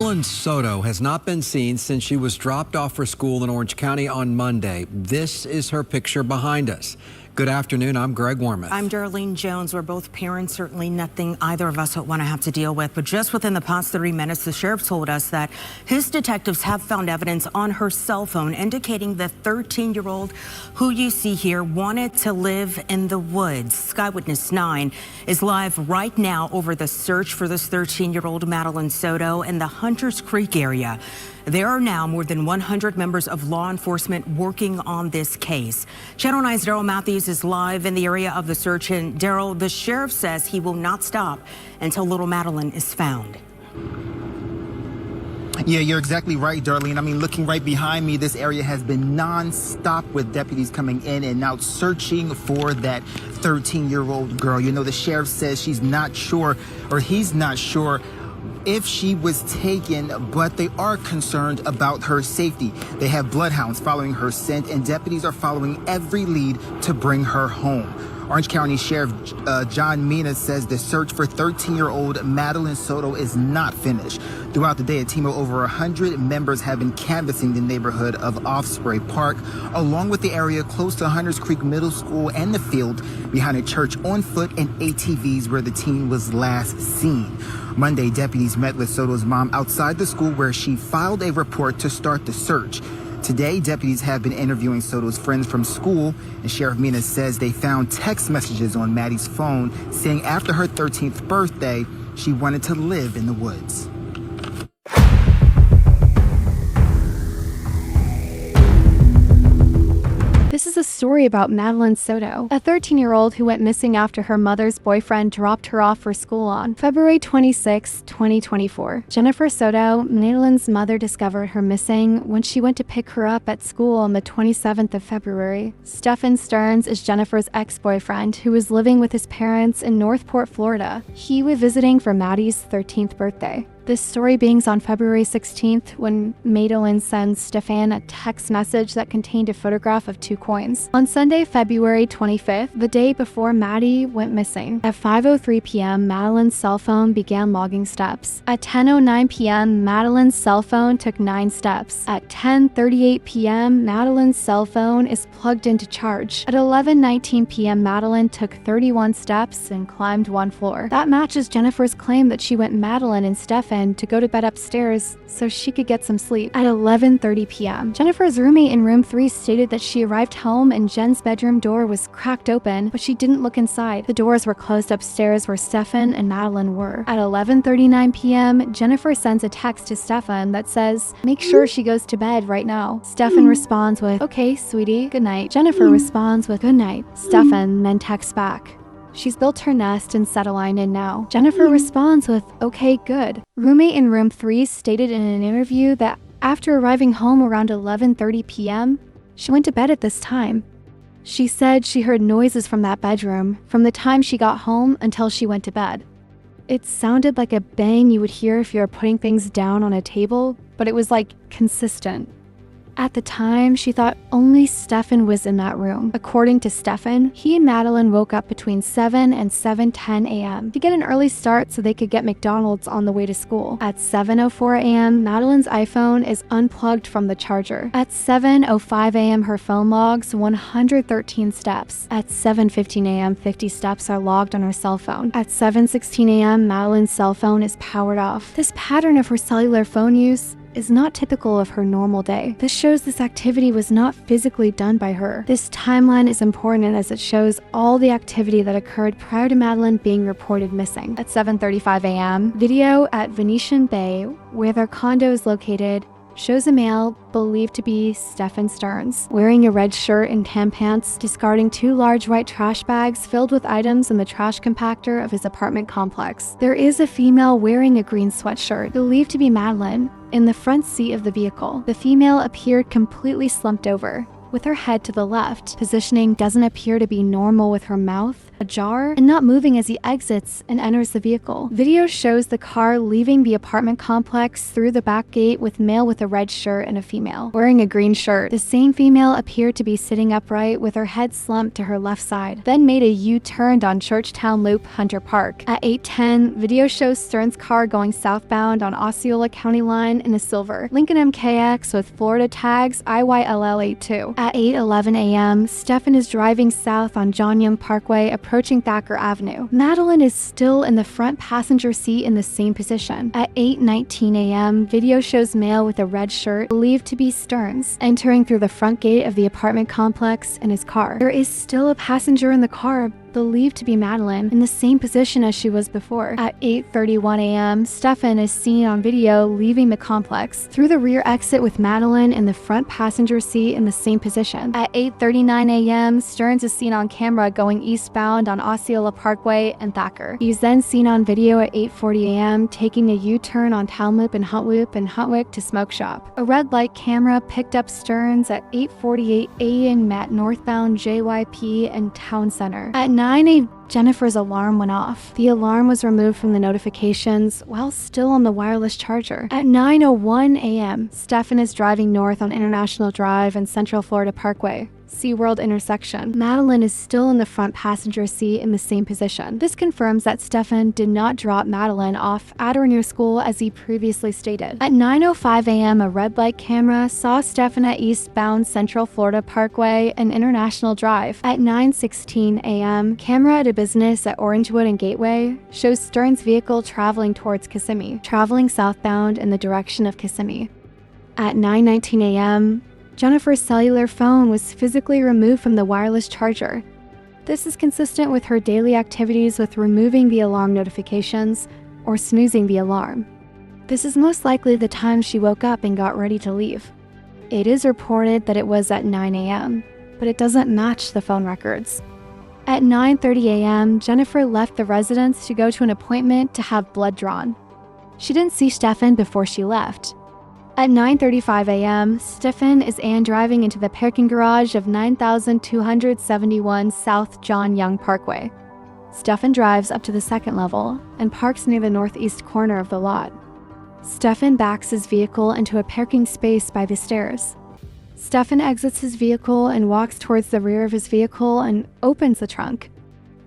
Madeline Soto has not been seen since she was dropped off for school in Orange County on Monday. This is her picture behind us. Good afternoon, I'm Greg Wormuth. I'm Darlene Jones. We're both parents, certainly nothing either of us want to have to deal with. But just within the past 30 minutes, the sheriff told us that his detectives have found evidence on her cell phone indicating the 13-year-old who you see here wanted to live in the woods. Sky Witness 9 is live right now over the search for this 13-year-old Madeline Soto in the Hunters Creek area. There are now more than 100 members of law enforcement working on this case. Channel 9's Daryl Matthews is live in the area of the search. And Daryl, the sheriff says he will not stop until little Madeline is found. Yeah, you're exactly right, Darlene. I mean, looking right behind me, this area has been non-stop with deputies coming in and out searching for that 13-year-old girl. You know, the sheriff says she's not sure, or he's not sure, if she was taken, but they are concerned about her safety. They have bloodhounds following her scent, and deputies are following every lead to bring her home. Orange County Sheriff John Mina says the search for 13-year-old Madeline Soto is not finished. Throughout the day, a team of over 100 members have been canvassing the neighborhood of Offspray Park, along with the area close to Hunters Creek Middle School and the field behind a church, on foot and ATVs where the teen was last seen. Monday, deputies met with Soto's mom outside the school where she filed a report to start the search. Today, deputies have been interviewing Soto's friends from school, and Sheriff Mina says they found text messages on Maddie's phone saying after her 13th birthday, she wanted to live in the woods. This is a story about Madeline Soto, a 13-year-old who went missing after her mother's boyfriend dropped her off for school on February 26, 2024. Jennifer Soto, Madeline's mother, discovered her missing when she went to pick her up at school on the 27th of February. Stephan Sterns is Jennifer's ex-boyfriend who was living with his parents in Northport, Florida. He was visiting for Maddie's 13th birthday. This story begins on February 16th when Madeline sends Stephan a text message that contained a photograph of 2 coins. On Sunday, February 25th, the day before Maddie went missing, at 5:03 p.m., Madeline's cell phone began logging steps. At 10:09 p.m., Madeline's cell phone took 9 steps. At 10:38 p.m., Madeline's cell phone is plugged into charge. At 11:19 p.m., Madeline took 31 steps and climbed 1 floor. That matches Jennifer's claim that she went Madeline and Stephan to go to bed upstairs so she could get some sleep. At 11:30 p.m., Jennifer's roommate in room 3 stated that she arrived home and Jen's bedroom door was cracked open, but she didn't look inside. The doors were closed upstairs where Stephan and Madeline were. At 11:39 p.m., Jennifer sends a text to Stephan that says, "Make sure she goes to bed right now." Stephan responds with, "Okay, sweetie, good night." Jennifer responds with, "Good night." Stephan then texts back, "She's built her nest and settling in now." Jennifer responds with, "Okay, good." Roommate in room 3 stated in an interview that after arriving home around 11:30 p.m., she went to bed at this time. She said she heard noises from that bedroom from the time she got home until she went to bed. It sounded like a bang you would hear if you were putting things down on a table, but it was like consistent. At the time, she thought only Stephan was in that room. According to Stephan, he and Madeline woke up between 7 and 7:10 a.m. to get an early start so they could get McDonald's on the way to school. At 7:04 a.m., Madeline's iPhone is unplugged from the charger. At 7:05 a.m., her phone logs 113 steps. At 7:15 a.m., 50 steps are logged on her cell phone. At 7:16 a.m., Madeline's cell phone is powered off. This pattern of her cellular phone use is not typical of her normal day. This shows this activity was not physically done by her. This timeline is important as it shows all the activity that occurred prior to Madeline being reported missing. At 7:35 a.m., video at Venetian Bay, where their condo is located, shows a male believed to be Stephan Sterns, wearing a red shirt and tan pants, discarding 2 large white trash bags filled with items in the trash compactor of his apartment complex. There is a female wearing a green sweatshirt, believed to be Madeline, in the front seat of the vehicle. The female appeared completely slumped over, with her head to the left. Positioning doesn't appear to be normal with her mouth, ajar, and not moving as he exits and enters the vehicle. Video shows the car leaving the apartment complex through the back gate with male with a red shirt and a female wearing a green shirt. The same female appeared to be sitting upright with her head slumped to her left side, then made a U-turn on Churchtown Loop, Hunter Park. At 8:10, video shows Sterns' car going southbound on Osceola County line in a silver Lincoln MKX with Florida tags IYLL82. At 8:11 a.m., Stephan is driving south on John Young Parkway, approaching Thacker Avenue. Madeline is still in the front passenger seat in the same position. At 8:19 a.m., video shows male with a red shirt, believed to be Sterns, entering through the front gate of the apartment complex in his car. There is still a passenger in the car, believed to be Madeline, in the same position as she was before. At 8:31 a.m., Stephan is seen on video leaving the complex through the rear exit with Madeline in the front passenger seat in the same position. At 8:39 a.m., Sterns is seen on camera going eastbound on Osceola Parkway and Thacker. He's then seen on video at 8:40 a.m. taking a U-turn on Town Loop and Huntwick to Smoke Shop. A red light camera picked up Sterns at 8:48 a.m. at northbound JYP and Town Center. At 9 a.m., Jennifer's alarm went off. The alarm was removed from the notifications while still on the wireless charger. At 9:01 a.m., Stephan is driving north on International Drive and Central Florida Parkway, SeaWorld intersection. Madeline is still in the front passenger seat in the same position. This confirms that Stephan did not drop Madeline off at or near school as he previously stated. At 9:05 a.m., a red light camera saw Stephan at eastbound Central Florida Parkway and International Drive. At 9:16 a.m., camera at a business at Orangewood and Gateway shows Sterns' vehicle traveling towards Kissimmee, traveling southbound in the direction of Kissimmee. At 9:19 a.m., Jennifer's cellular phone was physically removed from the wireless charger. This is consistent with her daily activities with removing the alarm notifications or snoozing the alarm. This is most likely the time she woke up and got ready to leave. It is reported that it was at 9 a.m., but it doesn't match the phone records. At 9:30 a.m., Jennifer left the residence to go to an appointment to have blood drawn. She didn't see Stephan before she left. At 9:35 a.m., Stephan is driving into the parking garage of 9271 South John Young Parkway. Stephan drives up to the second level and parks near the northeast corner of the lot. Stephan backs his vehicle into a parking space by the stairs. Stephan exits his vehicle and walks towards the rear of his vehicle and opens the trunk.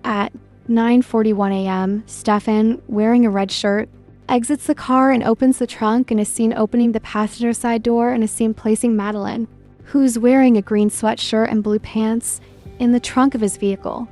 At 9:41 a.m., Stephan, wearing a red shirt, exits the car and opens the trunk and is seen opening the passenger side door and is seen placing Madeline, who's wearing a green sweatshirt and blue pants, in the trunk of his vehicle.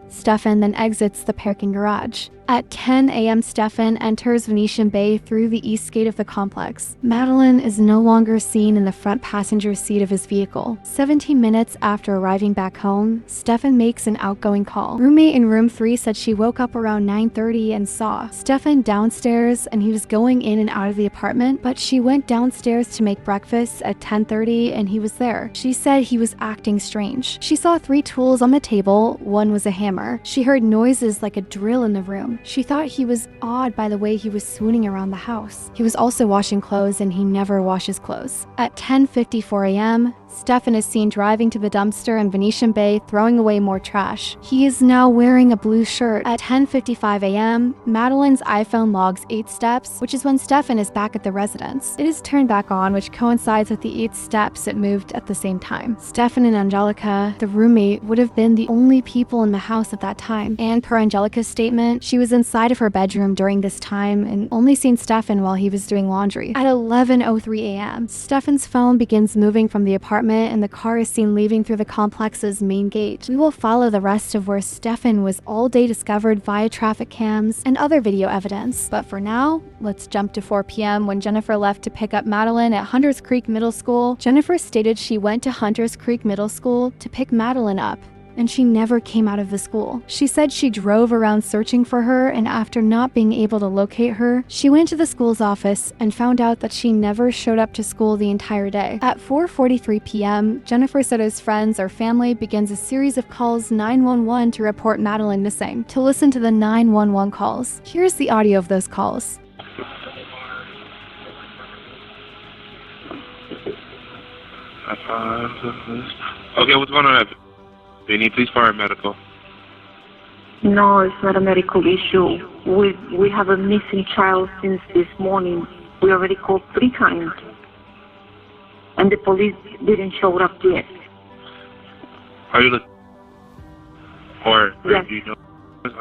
Stephan then exits the parking garage. At 10 a.m., Stephan enters Venetian Bay through the east gate of the complex. Madeline is no longer seen in the front passenger seat of his vehicle. 17 minutes after arriving back home, Stephan makes an outgoing call. Roommate in room 3 said she woke up around 9:30 and saw Stephan downstairs and he was going in and out of the apartment, but she went downstairs to make breakfast at 10:30 and he was there. She said he was acting strange. She saw 3 tools on the table, one was a hammer. She heard noises like a drill in the room. She thought he was odd by the way he was swooning around the house. He was also washing clothes and he never washes clothes. At 10:54 a.m., Stephan is seen driving to the dumpster in Venetian Bay, throwing away more trash. He is now wearing a blue shirt. At 10:55 a.m., Madeline's iPhone logs 8 steps, which is when Stephan is back at the residence. It is turned back on, which coincides with the 8 steps it moved at the same time. Stephan and Angelica, the roommate, would have been the only people in the house at that time. And per Angelica's statement, she was inside of her bedroom during this time and only seen Stephan while he was doing laundry. At 11:03 a.m., Stephan's phone begins moving from the apartment and the car is seen leaving through the complex's main gate. We will follow the rest of where Stephan was all day discovered via traffic cams and other video evidence. But for now, let's jump to 4 p.m. when Jennifer left to pick up Madeline at Hunters Creek Middle School. Jennifer stated she went to Hunters Creek Middle School to pick Madeline up, and she never came out of the school. She said she drove around searching for her, and after not being able to locate her, she went to the school's office and found out that she never showed up to school the entire day. At 4:43 p.m., Jennifer Soto's friends or family begins a series of calls 911 to report Madeline missing. To listen to the 911 calls, here's the audio of those calls. Okay, what's going on? We need police, fire, and medical. No, it's not a medical issue. We have a missing child since this morning. We already called 3 times. And the police didn't show up yet. Are you looking? Or Yes. do you know?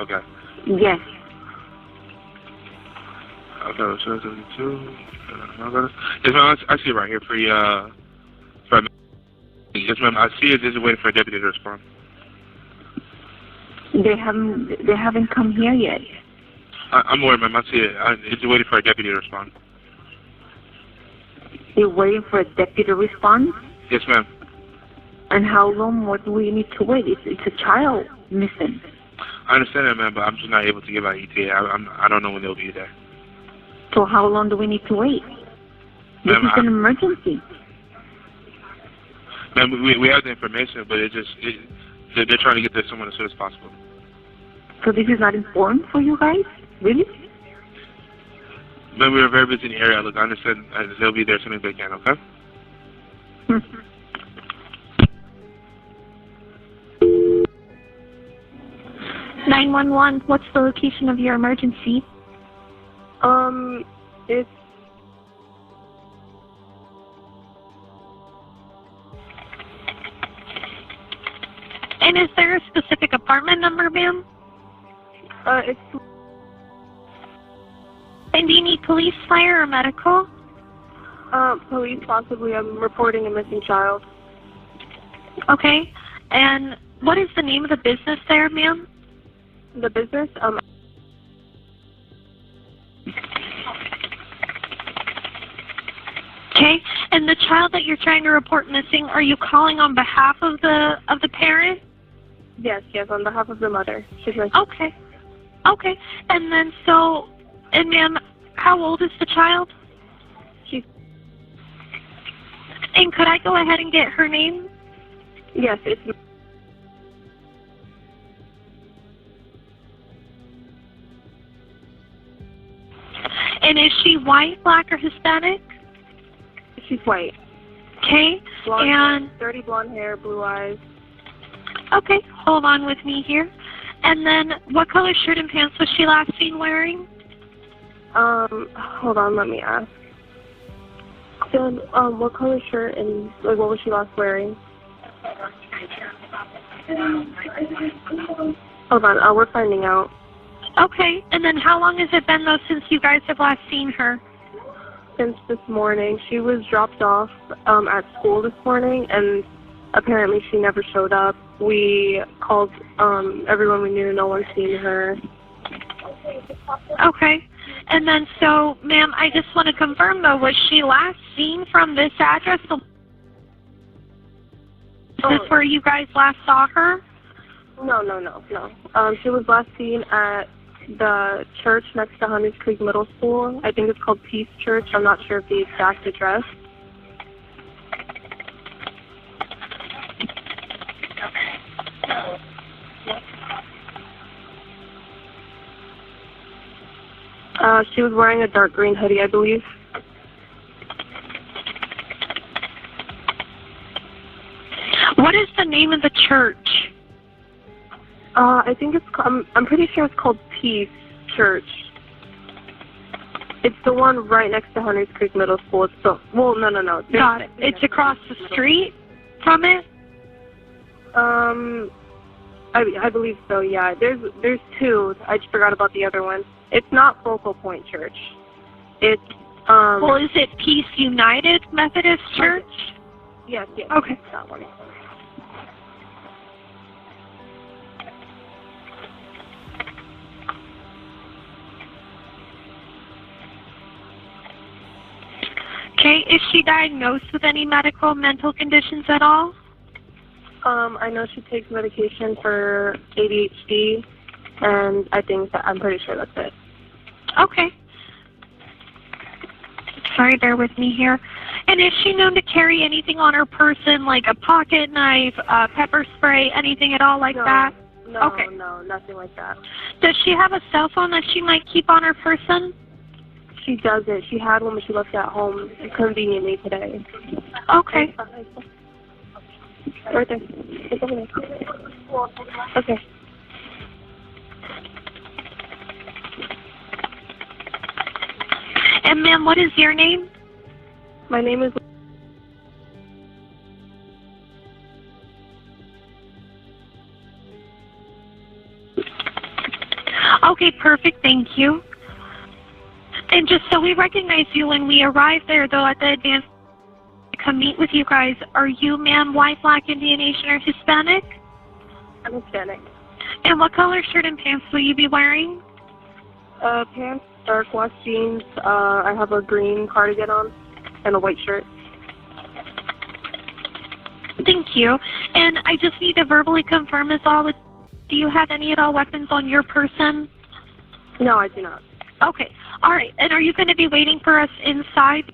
Okay. Yes. Okay, so 72. Yes, ma'am, I see it right here for you. Yes, ma'am, I see it. Just waiting for a deputy to respond. They haven't come here yet. I'm worried, ma'am. I see it. It's waiting for a deputy to respond. You're waiting for a deputy to respond? Yes, ma'am. And how long more do we need to wait? It's a child missing. I understand that, ma'am, but I'm just not able to give out ETA. I don't know when they'll be there. So how long do we need to wait? This Ma'am, is an emergency. Ma'am, we have the information, but they're trying to get there someone as soon as possible. So this is not important for you guys? Really? Ma'am, we're very busy in the area. Look, I understand they'll be there as soon as they can, okay? 911, what's the location of your emergency? It's... And is there a specific apartment number, ma'am? It's... And do you need police, fire, or medical? Police, possibly. I'm reporting a missing child. Okay. And what is the name of the business there, ma'am? The business? Okay. And the child that you're trying to report missing, are you calling on behalf of the parent? Yes, on behalf of the mother. She's missing. Okay. Okay. And then and ma'am, how old is the child? And could I go ahead and get her name? Yes, it's... And is she white, black, or Hispanic? She's white. Okay. Blonde And hair, dirty blonde hair, blue eyes. okay, hold on with me here. And then, what color shirt and pants was she last seen wearing? Hold on, let me ask. Then, what color shirt and what was she last wearing? Hold on, we're finding out. Okay. And then, how long has it been though since you guys have last seen her? Since this morning, she was dropped off at school this morning, and apparently she never showed up. We called everyone we knew. No one's seen her. Okay. And then, ma'am, I just want to confirm, though, was she last seen from this address? Is this where you guys last saw her? No. She was last seen at the church next to Hunters Creek Middle School. I think it's called Peace Church. I'm not sure of the exact address. She was wearing a dark green hoodie, I believe. What is the name of the church? I think it's... I'm pretty sure it's called Peace Church. It's the one right next to Hunters Creek Middle School. It's the... Well, no. Got it. It's across the street from it? I believe so, yeah. There's 2. I just forgot about the other one. It's not Focal Point Church. It's, Well, is it Peace United Methodist Church? Yes. Okay. That one. Okay. Is she diagnosed with any mental conditions at all? I know she takes medication for ADHD, and I'm pretty sure that's it. Okay. Sorry, bear with me here. And is she known to carry anything on her person, like a pocket knife, pepper spray, anything at all like that? No, okay. No, nothing like that. Does she have a cell phone that she might keep on her person? She doesn't. She had one, but she left it at home conveniently today. Okay. Right there. It's over there. Okay. And ma'am, what is your name? My name is. Okay, perfect. Thank you. And just so we recognize you when we arrive there, though, at the advance to come meet with you guys, are you, ma'am, white, black, Indian, Asian, or Hispanic? I'm Hispanic. And what color shirt and pants will you be wearing? Pants, dark wash jeans. I have a green cardigan on and a white shirt. Thank you. And I just need to verbally confirm this all. Do you have any at all weapons on your person? No, I do not. Okay. All right. And are you going to be waiting for us inside?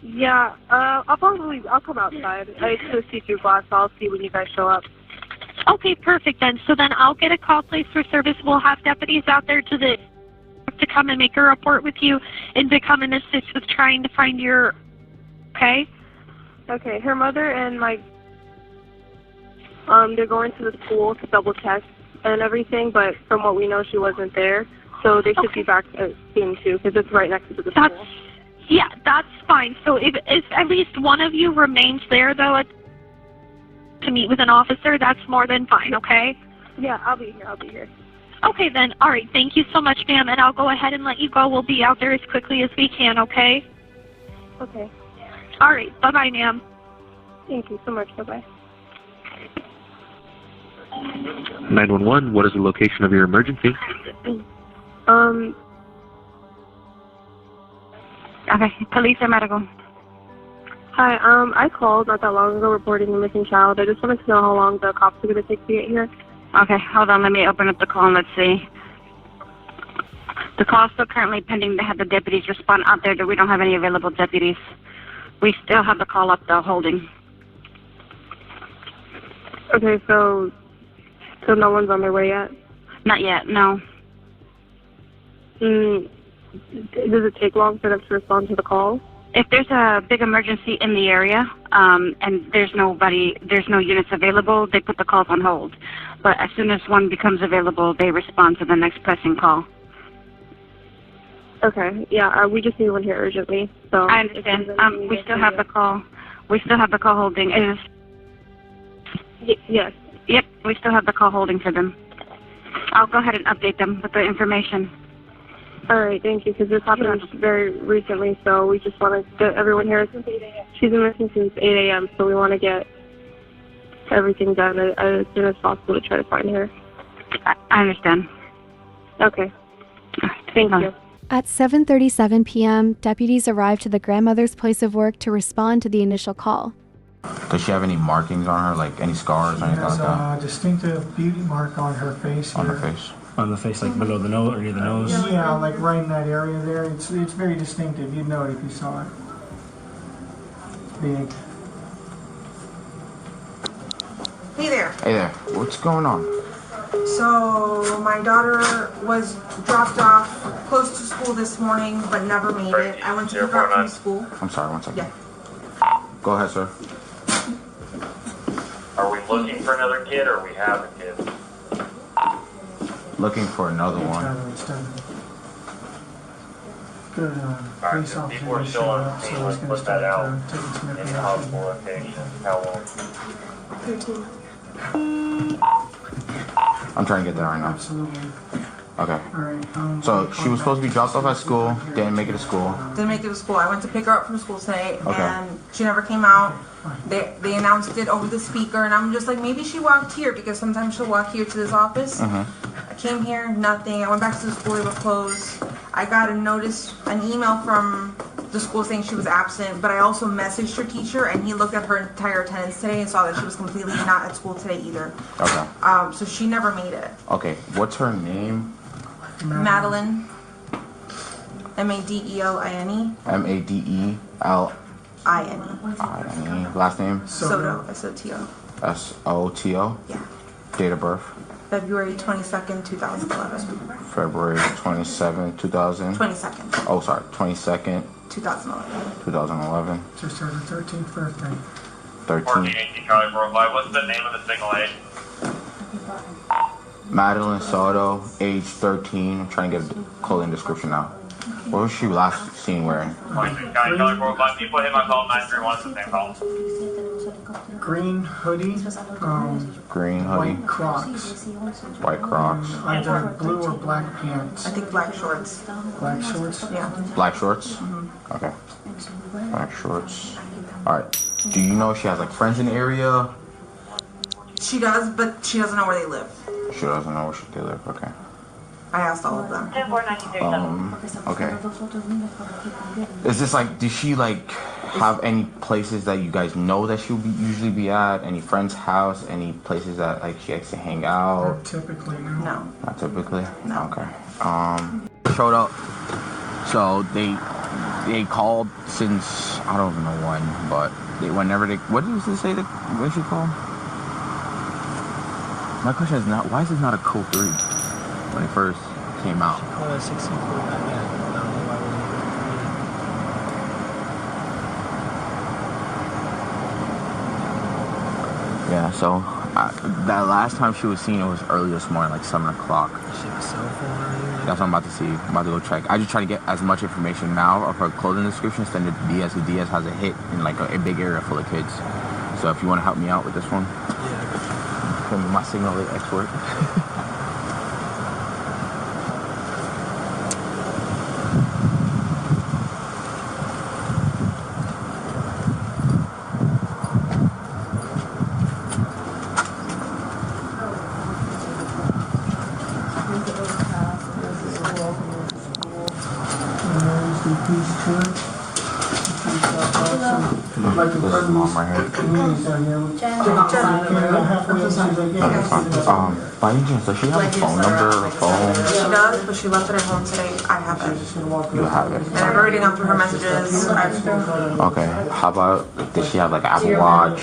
Yeah. I'll come outside. I to see through glass. So I'll see when you guys show up. Okay, perfect then. So then I'll get a call placed for service. We'll have deputies out there to come and make a report with you and to come and assist with trying to find your. Okay. Okay. Her mother and they're going to the school to double check and everything, but from what we know, she wasn't there. So they should be back soon too, because it's right next to the school. Yeah, that's fine. So if at least one of you remains there, though, to meet with an officer, that's more than fine, okay? Yeah, I'll be here. Okay, then. All right. Thank you so much, ma'am, and I'll go ahead and let you go. We'll be out there as quickly as we can, okay? Okay. All right. Bye-bye, ma'am. Thank you so much. Bye-bye. 911, what is the location of your emergency? Okay, police or medical? Hi, I called not that long ago reporting a missing child. I just wanted to know how long the cops are going to take to get here. Okay, hold on. Let me open up the call and let's see. The call is still currently pending to have the deputies respond out there, but we don't have any available deputies. We still have the call up, though, holding. Okay, so no one's on their way yet? Not yet, no. Does it take long for them to respond to the call? If there's a big emergency in the area and there's no units available, they put the calls on hold. But as soon as one becomes available, they respond to the next pressing call. Okay, yeah, we just need one here urgently. So I understand. We still have the call. We still have the call holding. Yes. Yep, we still have the call holding for them. I'll go ahead and update them with the information. All right, thank you, because this happened very recently, so we just want to get everyone here. She's been missing since 8 a.m., so we want to get everything done as soon as possible to try to find her. I understand. Okay. Thank you. At 7:37 p.m., deputies arrived to the grandmother's place of work to respond to the initial call. Does she have any markings on her, like any scars or anything like that? She has a distinctive beauty mark on her face here. On her face? On the face, like below the nose or near the nose? Yeah, like right in that area there. It's very distinctive. You'd know it if you saw it. It's big. Hey there. Hey there. What's going on? So my daughter was dropped off close to school this morning, but never made it. I went to pick her up from school. I'm sorry, one second. Yeah. Go ahead, sir. Are we looking for another kid or we have a kid? Looking for another one. Good. Police officer People are still on the scene. Let's put that out in the hospital location. How long? 13. I'm trying to get there right now. Absolutely. Okay. All right. So she was supposed to be dropped off at school, didn't make it to school. Didn't make it to school. I went to pick her up from school today, Okay. and she never came out. They announced it over the speaker, and I'm just like, maybe she walked here, because sometimes she'll walk here to this office. I came here, nothing. I went back to the school, they were closed. I got an email from the school saying she was absent, but I also messaged her teacher, and he looked at her entire attendance today and saw that she was completely not at school today either. Okay. So she never made it. Okay. What's her name? Madeline. Madeline. Madeline. Last name? Soto. Soto. Soto? Yeah. Date of birth? February 22nd, 2011. February 27, 2000? 22nd. Oh, sorry. 22nd, 2011. 2011. Just her 13th birthday. 13. 1418 Charlie 405. What's the name of the single aid? Madeline Soto, age 13. I'm trying to get a clothing description now. What was she last seen wearing? Green hoodie. Green hoodie. White Crocs. White Crocs. Either blue or black pants. I think black shorts. Black shorts? Yeah. Black shorts? Okay. Black shorts. Alright. Do you know if she has like friends in the area? She does, but she doesn't know where they live. She doesn't know where they live. Okay. I asked all of them. Okay. Is this like, does she like have any places that you guys know that she'll usually be at? Any friend's house? Any places that like she likes to hang out? Not typically, no. No. Not typically? No. Okay. Showed up. So they called since, I don't even know when, but whenever they, what did they say that, what did she call? My question is not, why is it not a code 3 when it first came out? She called at 16:49. I don't know why it Yeah, so that last time she was seen, it was early this morning, like 7 o'clock. she have a cell phone or anything? That's what I'm about to see. I'm about to go check. I just try to get as much information now of her clothing description, send it to Diaz, because Diaz has a hit in like a big area full of kids. So if you want to help me out with this one, put me my signal expert. Like This is mom right here. By any chance, does she have a phone number or phone? She does, but she left it at home today. I have it. You have it. And I've already gone through her messages. Okay. How about, does she have like an Apple Watch?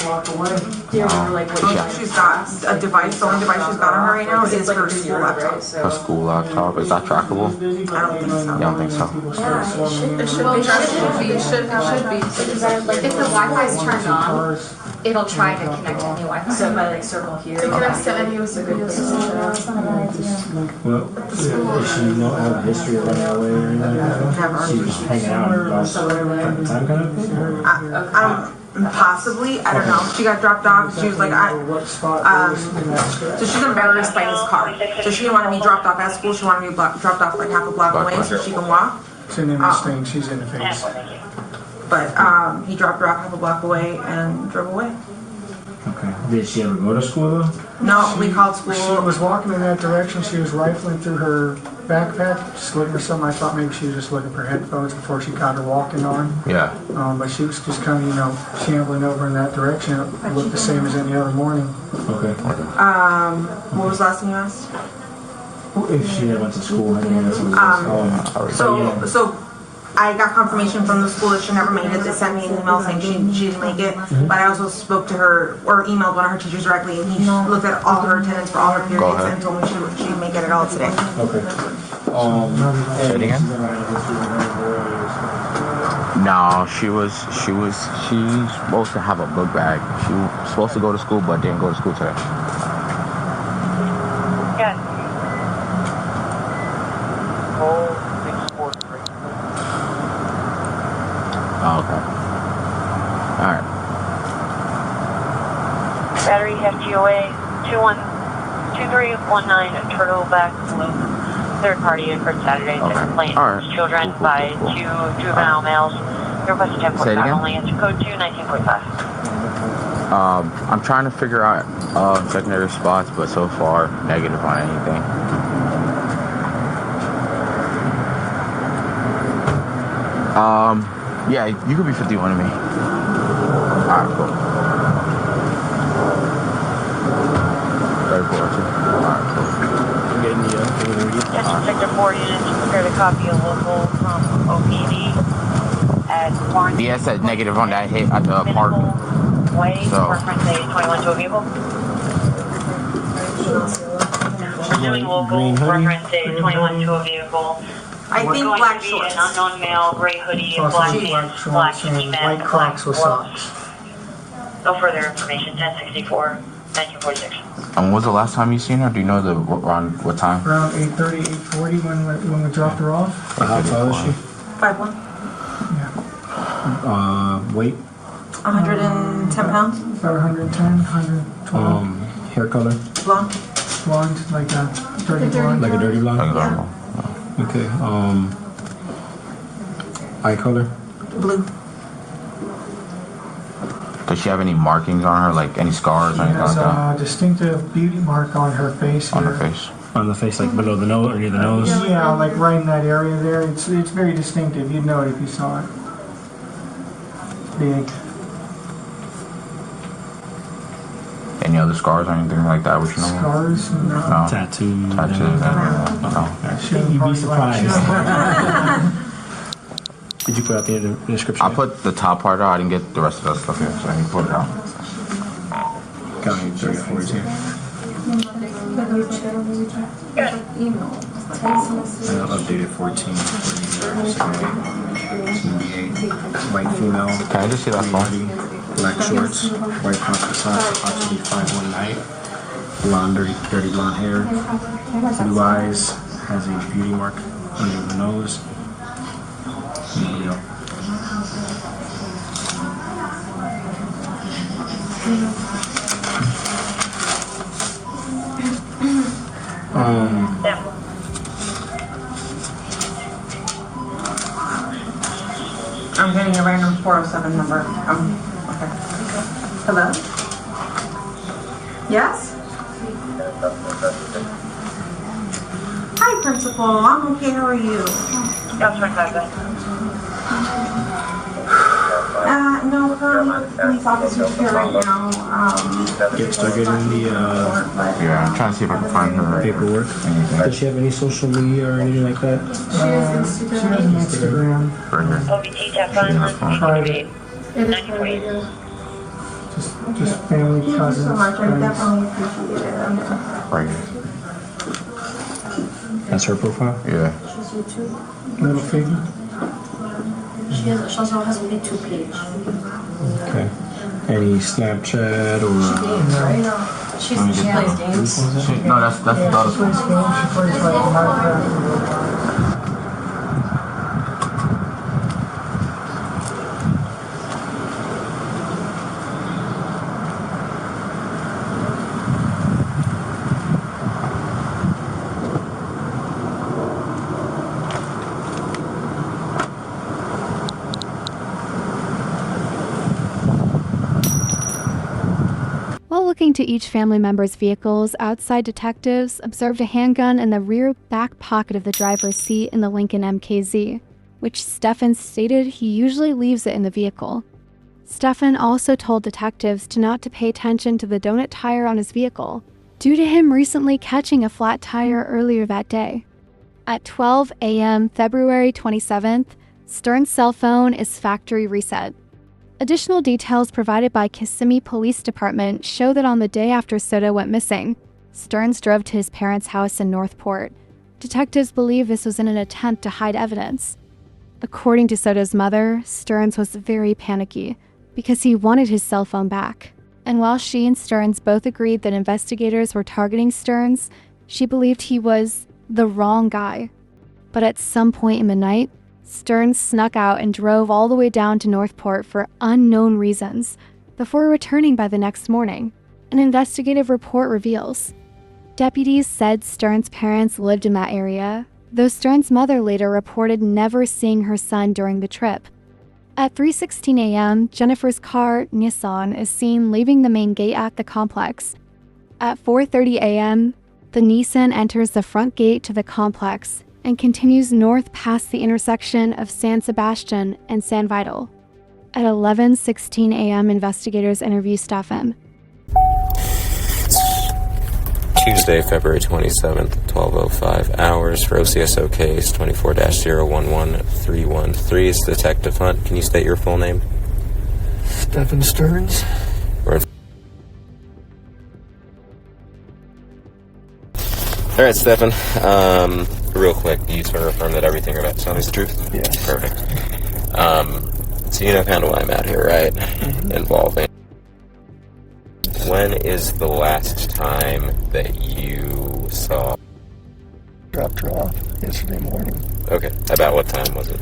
She's got a device. The only device she's got on her right now is her school laptop. Her school laptop? Is that trackable? I don't think so. You don't think so? It should be. Like if the Wi-Fi is turned on, it'll try to connect to any Wi-Fi. So if I like circle here, it connects to any USB. Well, does she not have a history of running away or anything like that? Never. She's just hanging out and lost time kind of? Possibly, I don't know. She got dropped off. She was like, so she's embarrassed by his car. So she didn't want to be dropped off at school. She wanted to be dropped off like half a block away so she can walk. It's an image thing. She's in the face. But he dropped her off half a block away and drove away. Okay. Did she ever go to school though? No, we called school. She was walking in that direction. She was rifling through her backpack, just looking for something. I thought maybe she was just looking for headphones before she caught her walking on. Yeah. But she was just kind of, shambling over in that direction. It looked the same as any other morning. Okay. What was the last thing you asked? If she had went to school, I think that's what So I got confirmation from the school that she never made it. They sent me an email saying she didn't make it. But I also spoke to her or emailed one of her teachers directly, and he looked at all her attendance for all her periods and told me she'd make it at all today. Okay. Say it again? No, she's supposed to have a book bag. She was supposed to go to school, but didn't go to school today. Yes. Oh, okay. Alright. Battery FGOA 212319 Turtleback Loop. Third party for Saturday. Complaint children by two juvenile males. Your request is 1045 only. It's code 21945. I'm trying to figure out secondary spots, but so far negative on anything. Yeah, you could be 51 to me. Alright, cool. 34 too. Alright, cool. Yes, Sector 4 units prepare to copy a local from OPD at Warren. Yeah, it said negative on that hit at the park. Way, reference a 21 to a vehicle. Pursuing local, reference a 21 to a vehicle. I think black shorts. An unknown male, gray hoodie, black pants, black white Crocs with socks. No further information. 1064, 1946. And when was the last time you seen her? Do you know around what time? Around 8:30, 8:40 when we dropped her off. How tall is she? 5'1". Weight? 110 pounds. About 110, 112. Hair color? Blonde. Blonde, like a dirty blonde. Like a dirty blonde? Okay. Eye color? Blue. Does she have any markings on her, like any scars or anything like that? There's a distinctive beauty mark on her face here. On her face? On the face, like below the nose or near the nose? Yeah, like right in that area there. It's very distinctive. You'd know it if you saw it. Big. Any other scars or anything like that? Which you know? Scars? No. Tattoos? Tattoos? No. You'd be surprised. Did you put out the description? I put the top part out. I didn't get the rest of that stuff here, so I didn't put it out. County 34 here. Updated 14. 28. White female. Can I just see that phone? Black shorts. White pasta sauce. Approximately 5'19". Blonde, dirty blonde hair. Blue eyes. Has a beauty mark under the nose. I'm getting a random 407 number. Okay. Hello? Yes? Hi, Principal. I'm okay. How are you? No, police officers here right now. Start getting the Yeah, I'm trying to see if I can find her paperwork. Does she have any social media or anything like that? She has Instagram. Private. Just family, Thank you cousins. so much. I friends. definitely appreciate it. Right here. That's her profile? Yeah. Little figure. She also has a YouTube page. Okay. Any Snapchat or? She plays games. No, that's the other She plays games. She plays like Minecraft. While looking to each family member's vehicles, outside detectives observed a handgun in the rear back pocket of the driver's seat in the Lincoln MKZ, which Stephan stated he usually leaves it in the vehicle. Stephan also told detectives not to pay attention to the donut tire on his vehicle, due to him recently catching a flat tire earlier that day. At 12 a.m. February 27th, Sterns' cell phone is factory reset. Additional details provided by Kissimmee Police Department show that on the day after Soto went missing, Sterns drove to his parents' house in Northport. Detectives believe this was in an attempt to hide evidence. According to Soto's mother, Sterns was very panicky because he wanted his cell phone back. And while she and Sterns both agreed that investigators were targeting Sterns, she believed he was the wrong guy. But at some point in the night, Sterns snuck out and drove all the way down to Northport for unknown reasons, before returning by the next morning, an investigative report reveals. Deputies said Sterns' parents lived in that area, though Sterns' mother later reported never seeing her son during the trip. At 3:16 a.m., Jennifer's car, Nissan, is seen leaving the main gate at the complex. At 4:30 a.m., the Nissan enters the front gate to the complex and continues north past the intersection of San Sebastian and San Vital. At 11:16 a.m., investigators interview Stephan. Tuesday, February 27th, 12:05 hours for OCSO case 24-011313. It's Detective Hunt. Can you state your full name? Stephan Sterns. All right, Stephan. Real quick, you just want to affirm that everything you're about to tell me is the truth? Yes. Perfect. So you know kind of why I'm out here, right? Involving when is the last time that you saw? Dropped her off yesterday morning. Okay. About what time was it?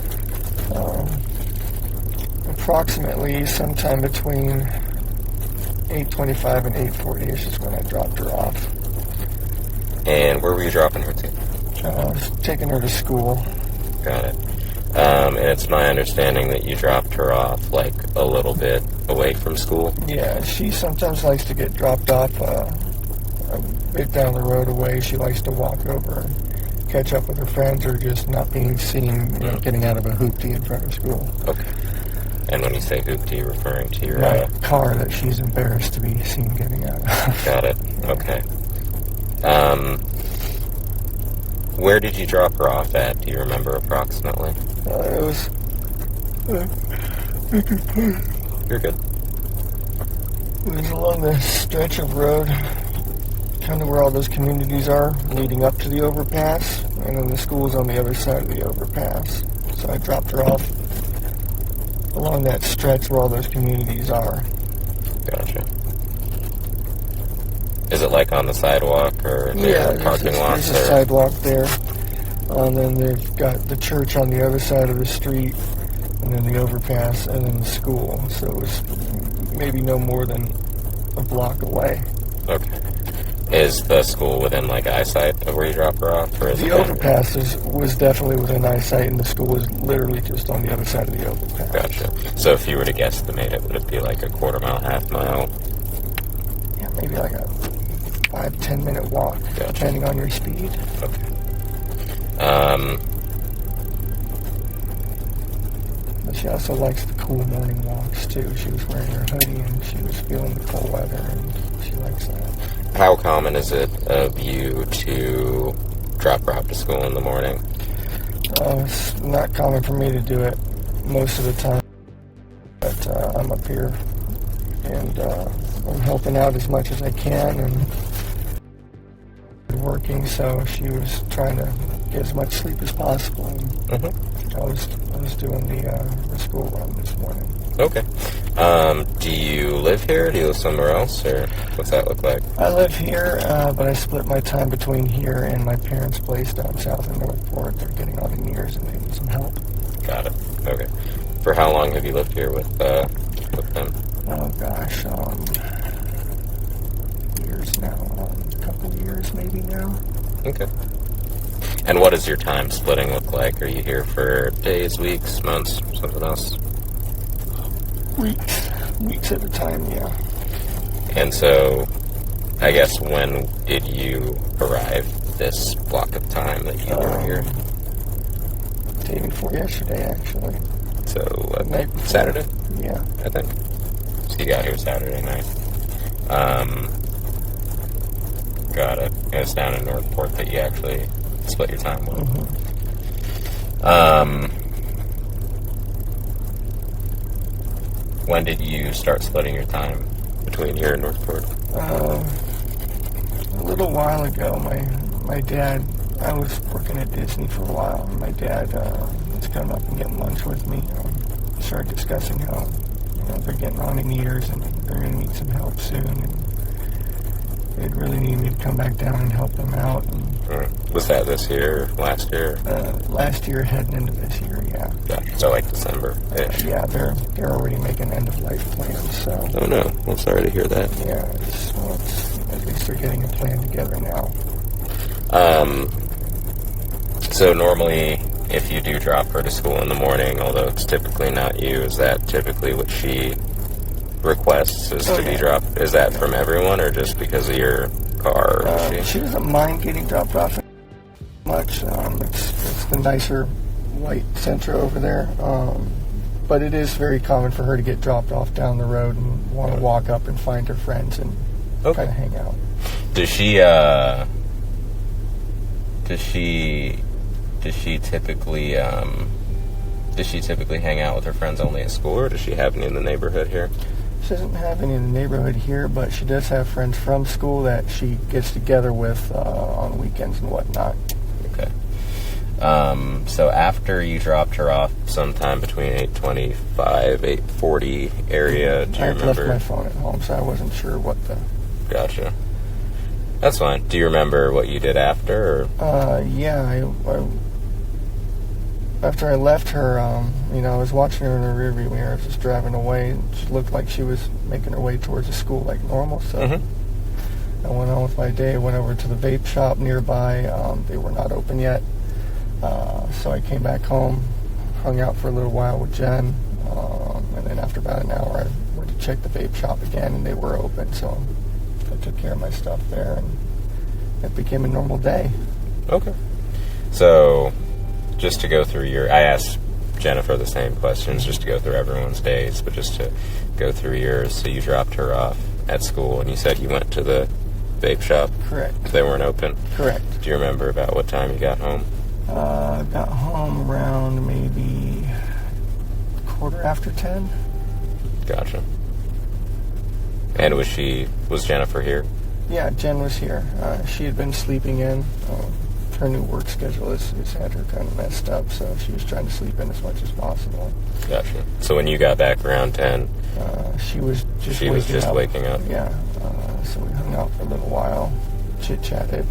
Approximately sometime between 8:25 and 8:40-ish is when I dropped her off. And where were you dropping her to? I was taking her to school. Got it. And it's my understanding that you dropped her off, like, a little bit away from school? Yeah, she sometimes likes to get dropped off a bit down the road away. She likes to walk over and catch up with her friends, or just not being seen, getting out of a hoopty in front of school. Okay. And when you say hoopty, you're referring to your... My car that she's embarrassed to be seen getting out of. Got it. Okay. Where did you drop her off at? Do you remember approximately? It was... You're good. It was along the stretch of road, kind of where all those communities are, leading up to the overpass, and then the school's on the other side of the overpass. So I dropped her off along that stretch where all those communities are. Gotcha. Is it like on the sidewalk, or near parking lots? There's a sidewalk there. And then they've got the church on the other side of the street, and then the overpass, and then the school. So it was maybe no more than a block away. Okay. Is the school within, like, eyesight of where you drop her off? Or is The overpass was definitely within eyesight, and the school was literally just on the other side of the overpass. Gotcha. So if you were to guesstimate it, would it be like a quarter mile, half mile? Yeah, maybe like a 5-10 minute walk, depending on your speed. Okay. But she also likes the cool morning walks too. She was wearing her hoodie and she was feeling the cold weather, and she likes that. How common is it of you to drop her off to school in the morning? It's not common for me to do it most of the time, but I'm up here and I'm helping out as much as I can and working, so she was trying to get as much sleep as possible. And I was doing the school run this morning. Okay. Do you live here? Do you live somewhere else, or what's that look like? I live here, but I split my time between here and my parents' place down south in Northport. They're getting on in years and they need some help. Got it. Okay. For how long have you lived here with them? Oh gosh, years now. A couple years maybe now. Okay. And what does your time splitting look like? Are you here for days, weeks, months, something else? Weeks at a time, yeah. And so, I guess, when did you arrive this block of time that you were here? Day before yesterday, actually. So, Saturday? Yeah. I think. So you got here Saturday night. Got it. And it's down in Northport that you actually split your time with. When did you start splitting your time between here and Northport? A little while ago, my dad, I was working at Disney for a while, and my dad was coming up and getting lunch with me. Started discussing how they're getting on in years and they're going to need some help soon, and they'd really need me to come back down and help them out. And, was that this year or last year? Last year, heading into this year, yeah. So like December-ish? Yeah, they're already making end-of-life plans, so... Oh no, I'm sorry to hear that. Yeah, at least they're getting a plan together now. So normally, if you do drop her to school in the morning, although it's typically not you, is that typically what she requests, is to be dropped? Is that from everyone, or just because of your car? She doesn't mind getting dropped off much. It's the nicer white Sentra over there. But it is very common for her to get dropped off down the road and want to walk up and find her friends and kind of hang out. Does she typically hang out with her friends only at school, or does she have any in the neighborhood here? She doesn't have any in the neighborhood here, but she does have friends from school that she gets together with on weekends and whatnot. Okay. So after you dropped her off sometime between 8:25, 8:40 area, do you remember? I left my phone at home, so I wasn't sure what the Gotcha. That's fine. Do you remember what you did after? Or? Yeah, after I left her, I was watching her in the rearview mirror, just driving away. She looked like she was making her way towards the school like normal, so I went on with my day. Went over to the vape shop nearby. They were not open yet, so I came back home, hung out for a little while with Jen, and then after about an hour, I went to check the vape shop again, and they were open, so I took care of my stuff there, and it became a normal day. Okay. So, just to go through I asked Jennifer the same questions, just to go through everyone's days, but just to go through yours. So you dropped her off at school, and you said you went to the vape shop? Correct. They weren't open? Correct. Do you remember about what time you got home? I got home around maybe 10:15. Gotcha. And was Jennifer here? Yeah, Jen was here. She had been sleeping in. Her new work schedule has had her kind of messed up, so she was trying to sleep in as much as possible. Gotcha. So when you got back around 10, she was just waking up. Yeah. So we hung out for a little while, chit-chatted.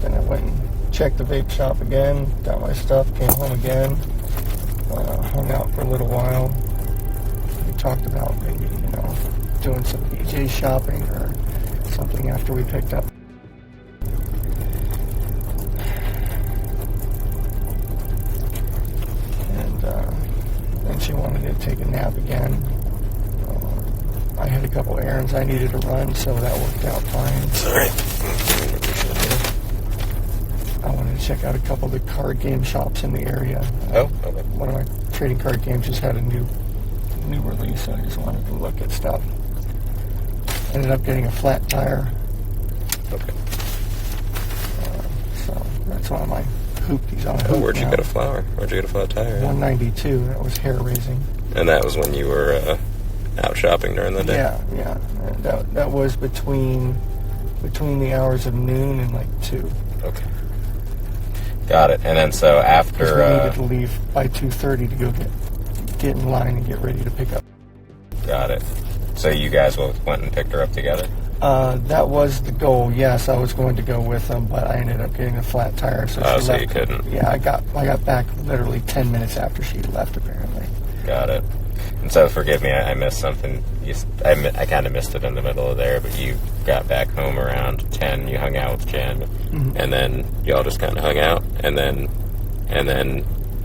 Then I went and checked the vape shop again, got my stuff, came home again, hung out for a little while. We talked about maybe, doing some PJ shopping or something after we picked up. And then she wanted to take a nap again. I had a couple errands I needed to run, so that worked out fine. Sorry. I wanted to check out a couple of the card game shops in the area. Oh, okay. One of my trading card games just had a new release, so I just wanted to look at stuff. Ended up getting a flat tire. Okay. So that's one of my hoopties on a hoop. Where'd you get a flower? Where'd you get a flat tire? 192. That was hair raising. And that was when you were out shopping during the day? Yeah. And that was between the hours of noon and like 2. Okay. Got it. And then so after... we needed to leave by 2:30 to go get in line and get ready to pick up. Got it. So you guys both went and picked her up together? That was the goal. Yes, I was going to go with them, but I ended up getting a flat tire. So she left. You couldn't? Yeah, I got back literally 10 minutes after she left, apparently. Got it. And so forgive me, I missed something. I kind of missed it in the middle of there, but you got back home around 10. You hung out with Jen, and then you all just kind of hung out, and then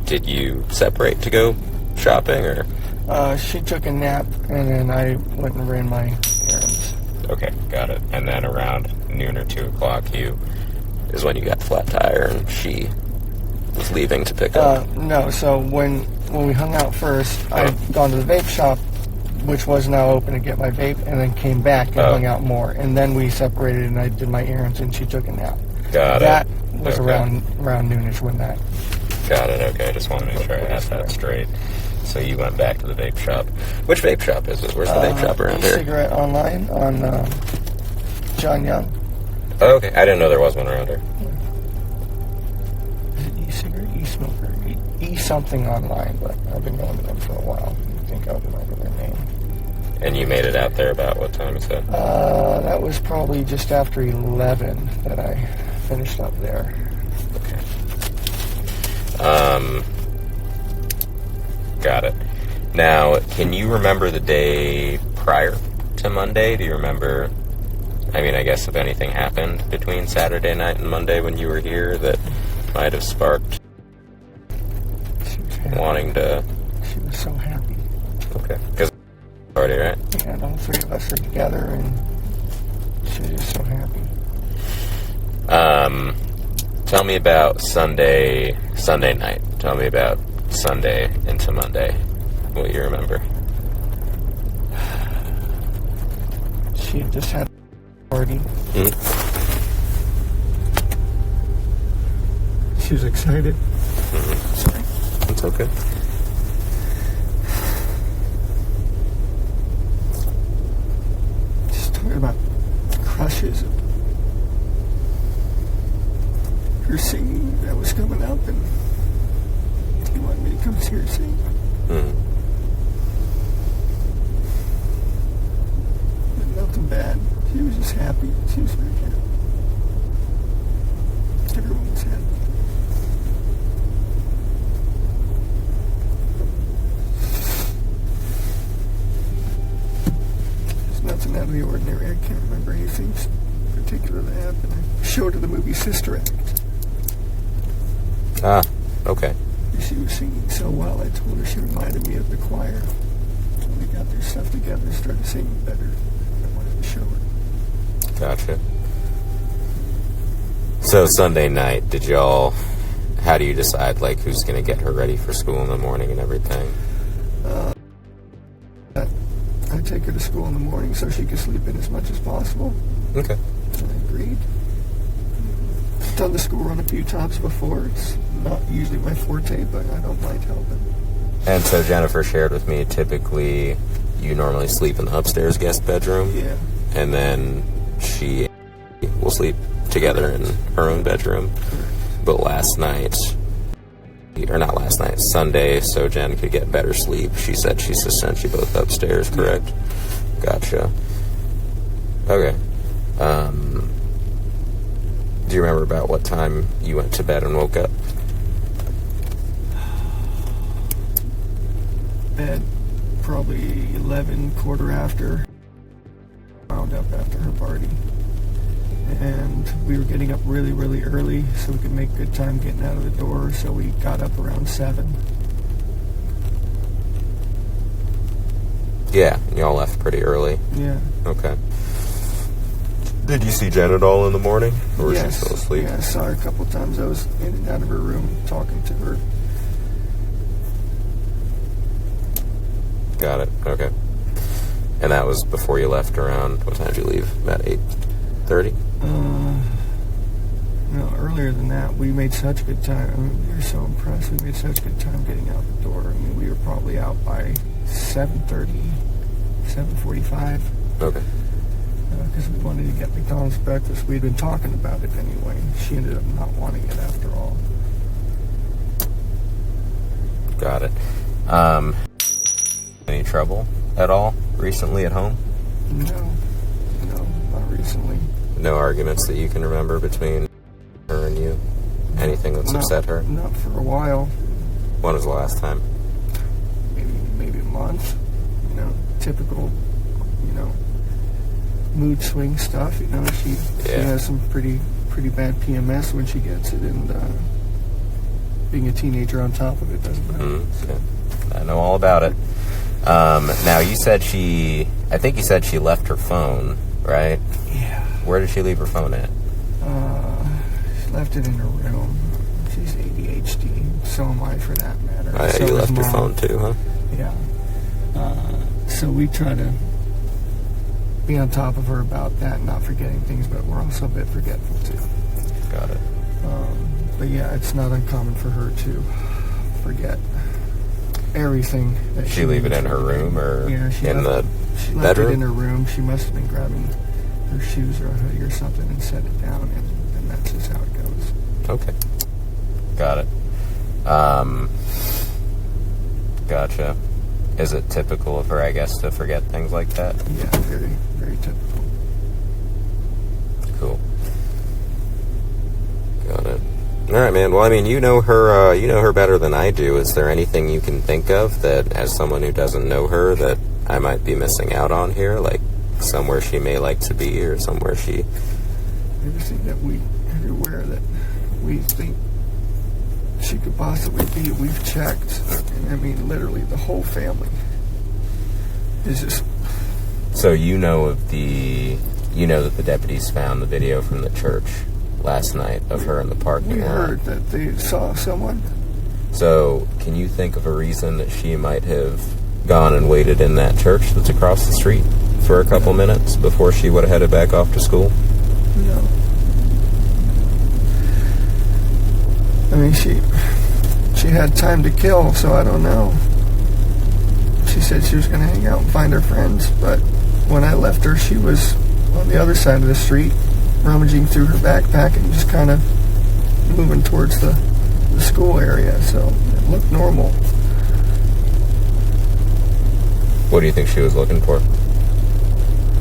did you separate to go shopping, or? She took a nap, and then I went and ran my errands. Okay, got it. And then around noon or 2 o'clock, is when you got the flat tire, and she was leaving to pick up. No, so when we hung out first, I'd gone to the vape shop, which was now open to get my vape, and then came back and hung out more. And then we separated, and I did my errands, and she took a nap. Got it. That was around noonish when that. Got it. Okay, I just want to make sure I had that straight. So you went back to the vape shop. Which vape shop is it? Where's the vape shop around here? Cigarette Online on John Young. Oh, okay. I didn't know there was one around here. Is it e-cigarette, e-smoker, e-something online, but I've been going to them for a while. I think I'll remember their name. And you made it out there about what time, you said? That was probably just after 11 that I finished up there. Okay. Got it. Now, can you remember the day prior to Monday? Do you remember, I guess if anything happened between Saturday night and Monday when you were here that might have sparked wanting to... She was so happy. Okay. Because party, right? Yeah, all 3 of us are together, and she was just so happy. Tell me about Sunday night. Tell me about Sunday into Monday. What you remember? She had just had a party. She was excited. Sorry. It's okay. Just talking about crushes. Her singing that was coming up, and he wanted me to come see her sing. But nothing bad. She was just happy. She was very happy. Everyone was happy. There's nothing out of the ordinary. I can't remember anything particular that happened. I showed her the movie Sister Act. Ah, okay. She was singing so well, I told her she reminded me of the choir. When they got their stuff together and started singing better, I wanted to show her. Gotcha. So Sunday night, how do you decide, like, who's going to get her ready for school in the morning and everything? I take her to school in the morning so she can sleep in as much as possible. Okay. And I agreed. I've done the school run a few times before. It's not usually my forte, but I don't mind helping. And so Jennifer shared with me, typically you normally sleep in the upstairs guest bedroom. Yeah. And then she will sleep together in her own bedroom. But Sunday, so Jen could get better sleep, she said she's just sent you both upstairs, correct? Yeah. Gotcha. Okay. Do you remember about what time you went to bed and woke up? At probably 11, quarter after. Wound up after her party. And we were getting up really, really early so we could make good time getting out of the door, so we got up around 7. Yeah, y'all left pretty early. Yeah. Okay. Did you see Jen at all in the morning? Or was she still asleep? Yeah, I saw her a couple times. I was in and out of her room talking to her. Got it. Okay. And that was before you left around, what time did you leave? About 8:30? No, earlier than that. We made such good time. I mean, we were so impressed. We made such good time getting out the door. I mean, we were probably out by 7:30, 7:45. Okay. Because we wanted to get McDonald's breakfast. We'd been talking about it anyway. She ended up not wanting it after all. Got it. Any trouble at all recently at home? No, not recently. No arguments that you can remember between her and you? Anything that's upset her? Not for a while. When was the last time? Maybe a month. Typical, mood swing stuff. She has some pretty bad PMS when she gets it, and being a teenager on top of it doesn't matter. Yeah. I know all about it. Now you said I think you said she left her phone, right? Yeah. Where did she leave her phone at? She left it in her room. She's ADHD. So am I, for that matter. Oh, yeah, so you left your phone too, huh? Yeah. So we try to be on top of her about that, not forgetting things, but we're also a bit forgetful too. Got it. But yeah, it's not uncommon for her to forget everything. That she leave it in her room or in the bedroom? She left it in her room. She must have been grabbing her shoes or a hoodie or something and set it down, and that's just how it goes. Okay. Got it. Gotcha. Is it typical of her, I guess, to forget things like that? Yeah, very, very typical. Cool. Got it. All right, man. Well, I mean, you know her better than I do. Is there anything you can think of that, as someone who doesn't know her, that I might be missing out on here? Like somewhere she may like to be, or somewhere she... Everything everywhere that we think she could possibly be, we've checked. I mean, literally, the whole family is just... So you know that the deputies found the video from the church last night of her in the parking lot. We heard that they saw someone. So can you think of a reason that she might have gone and waited in that church that's across the street for a couple minutes before she would have headed back off to school? No. I mean, she had time to kill, so I don't know. She said she was going to hang out and find her friends, but when I left her, she was on the other side of the street, rummaging through her backpack and just kind of moving towards the school area, so it looked normal. What do you think she was looking for?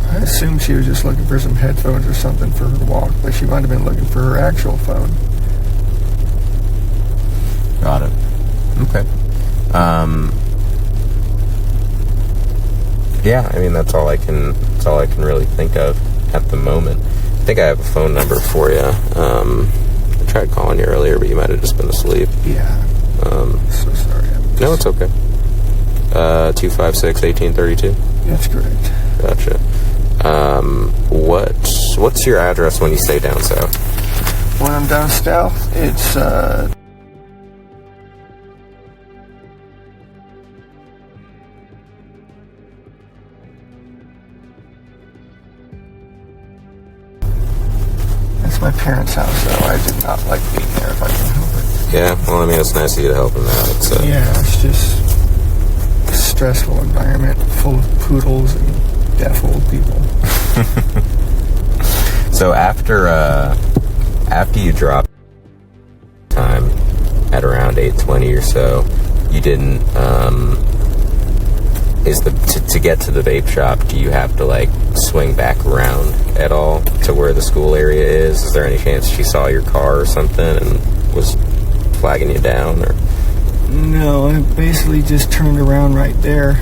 I assumed she was just looking for some headphones or something for her walk, but she might have been looking for her actual phone. Got it. Okay. Yeah, I mean that's all I can really think of at the moment. I think I have a phone number for you. I tried calling you earlier, but you might have just been asleep. Yeah. So sorry. No, it's okay. 256-1832. That's correct. Gotcha. What's your address when you stay down south? When I'm down south, it's my parents' house, though. I did not like being there if I can help it. Yeah, well, I mean, it's nice of you to help them out. Yeah, it's just a stressful environment full of poodles and deaf old people. So after you dropped time at around 8:20 or so, you didn't. To get to the vape shop, do you have to like swing back around at all to where the school area is? Is there any chance she saw your car or something and was flagging you down? Or no, I basically just turned around right there.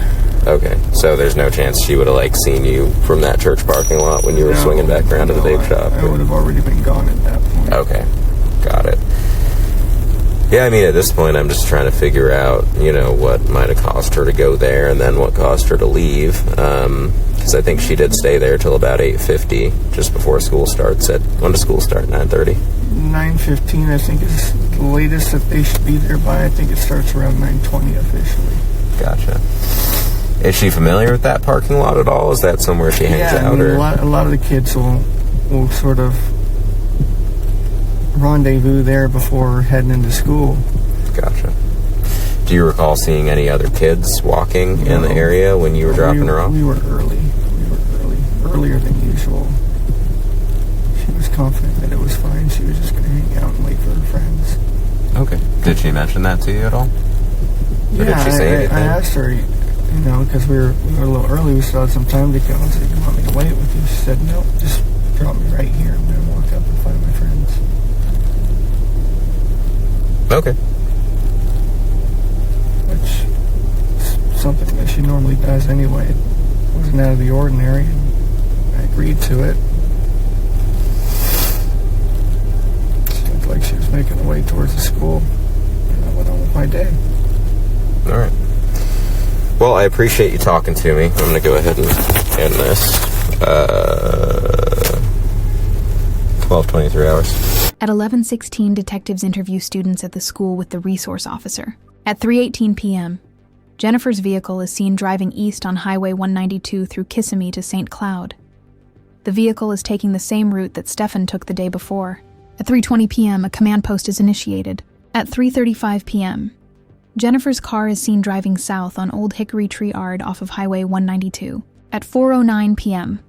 Okay, so there's no chance she would have like seen you from that church parking lot when you were swinging back around to the vape shop? I would have already been gone at that point. Okay, got it. Yeah, I mean, at this point, I'm just trying to figure out, what might have caused her to go there and then what caused her to leave. Because I think she did stay there till about 8:50, just before school starts. When does school start? 9:30? 9:15, I think, is the latest that they should be there by. I think it starts around 9:20 officially. Gotcha. Is she familiar with that parking lot at all? Is that somewhere she hangs out? I mean, a lot of the kids will sort of rendezvous there before heading into school. Gotcha. Do you recall seeing any other kids walking in the area when you were dropping her off? We were early. Earlier than usual. She was confident that it was fine. She was just going to hang out and wait for her friends. Okay. Did she mention that to you at all? Or did she say anything? I asked her, because we were a little early. We still had some time to go. I said, "You want me to wait with you?" She said, "No, just drop me right here. I'm going to walk up and find my friends." Okay. Which is something that she normally does anyway. It wasn't out of the ordinary. I agreed to it. Seemed like she was making her way towards the school. And I went on with my day. All right. Well, I appreciate you talking to me. I'm going to go ahead and end this. 12-23 hours. At 11:16, detectives interview students at the school with the resource officer. At 3:18 p.m., Jennifer's vehicle is seen driving east on Highway 192 through Kissimmee to St. Cloud. The vehicle is taking the same route that Stephan took the day before. At 3:20 p.m., a command post is initiated. At 3:35 p.m., Jennifer's car is seen driving south on Old Hickory Tree Yard off of Highway 192. At 4:09 p.m.,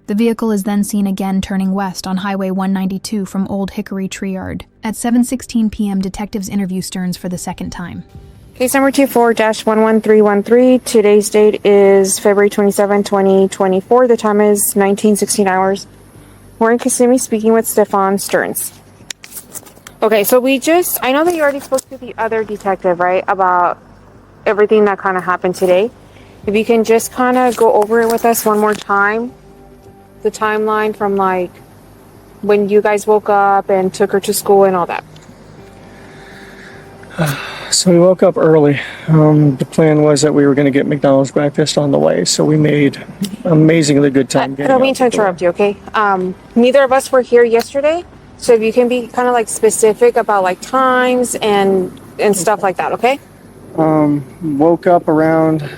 the vehicle is then seen again turning west on Highway 192 from Old Hickory Tree Yard. At 7:16 p.m., detectives interview Sterns for the second time. Case number 24-11313. Today's date is February 27, 2024. The time is 19:16 hours. We're in Kissimmee speaking with Stephan Sterns. Okay, so I know that you already spoke to the other detective, right, about everything that kind of happened today. If you can just kind of go over it with us one more time. The timeline from like when you guys woke up and took her to school and all that. So we woke up early. The plan was that we were going to get McDonald's breakfast on the way, so we made amazingly good time. I don't mean to interrupt you, okay? Neither of us were here yesterday, so if you can be kind of like specific about like times and stuff like that, okay? Woke up around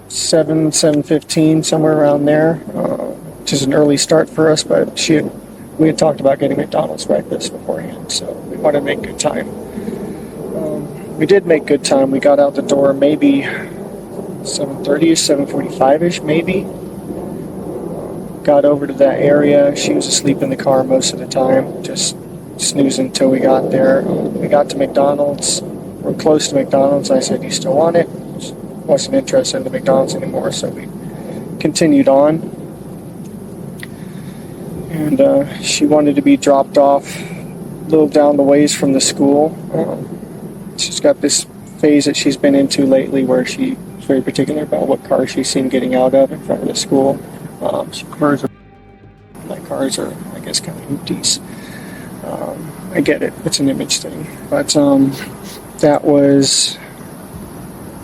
7:15, somewhere around there. Which is an early start for us, but we had talked about getting McDonald's breakfast beforehand, so we wanted to make good time. We did make good time. We got out the door maybe 7:30ish, 7:45ish, maybe. Got over to that area. She was asleep in the car most of the time, just snoozing until we got there. We got to McDonald's. We're close to McDonald's. I said, "You still want it?" Wasn't interested in the McDonald's anymore, so we continued on. and she wanted to be dropped off a little down the ways from the school. She's got this phase that she's been into lately where she's very particular about what car she's seen getting out of in front of the school. My cars are, I guess, kind of hoopties. I get it. It's an image thing. But that was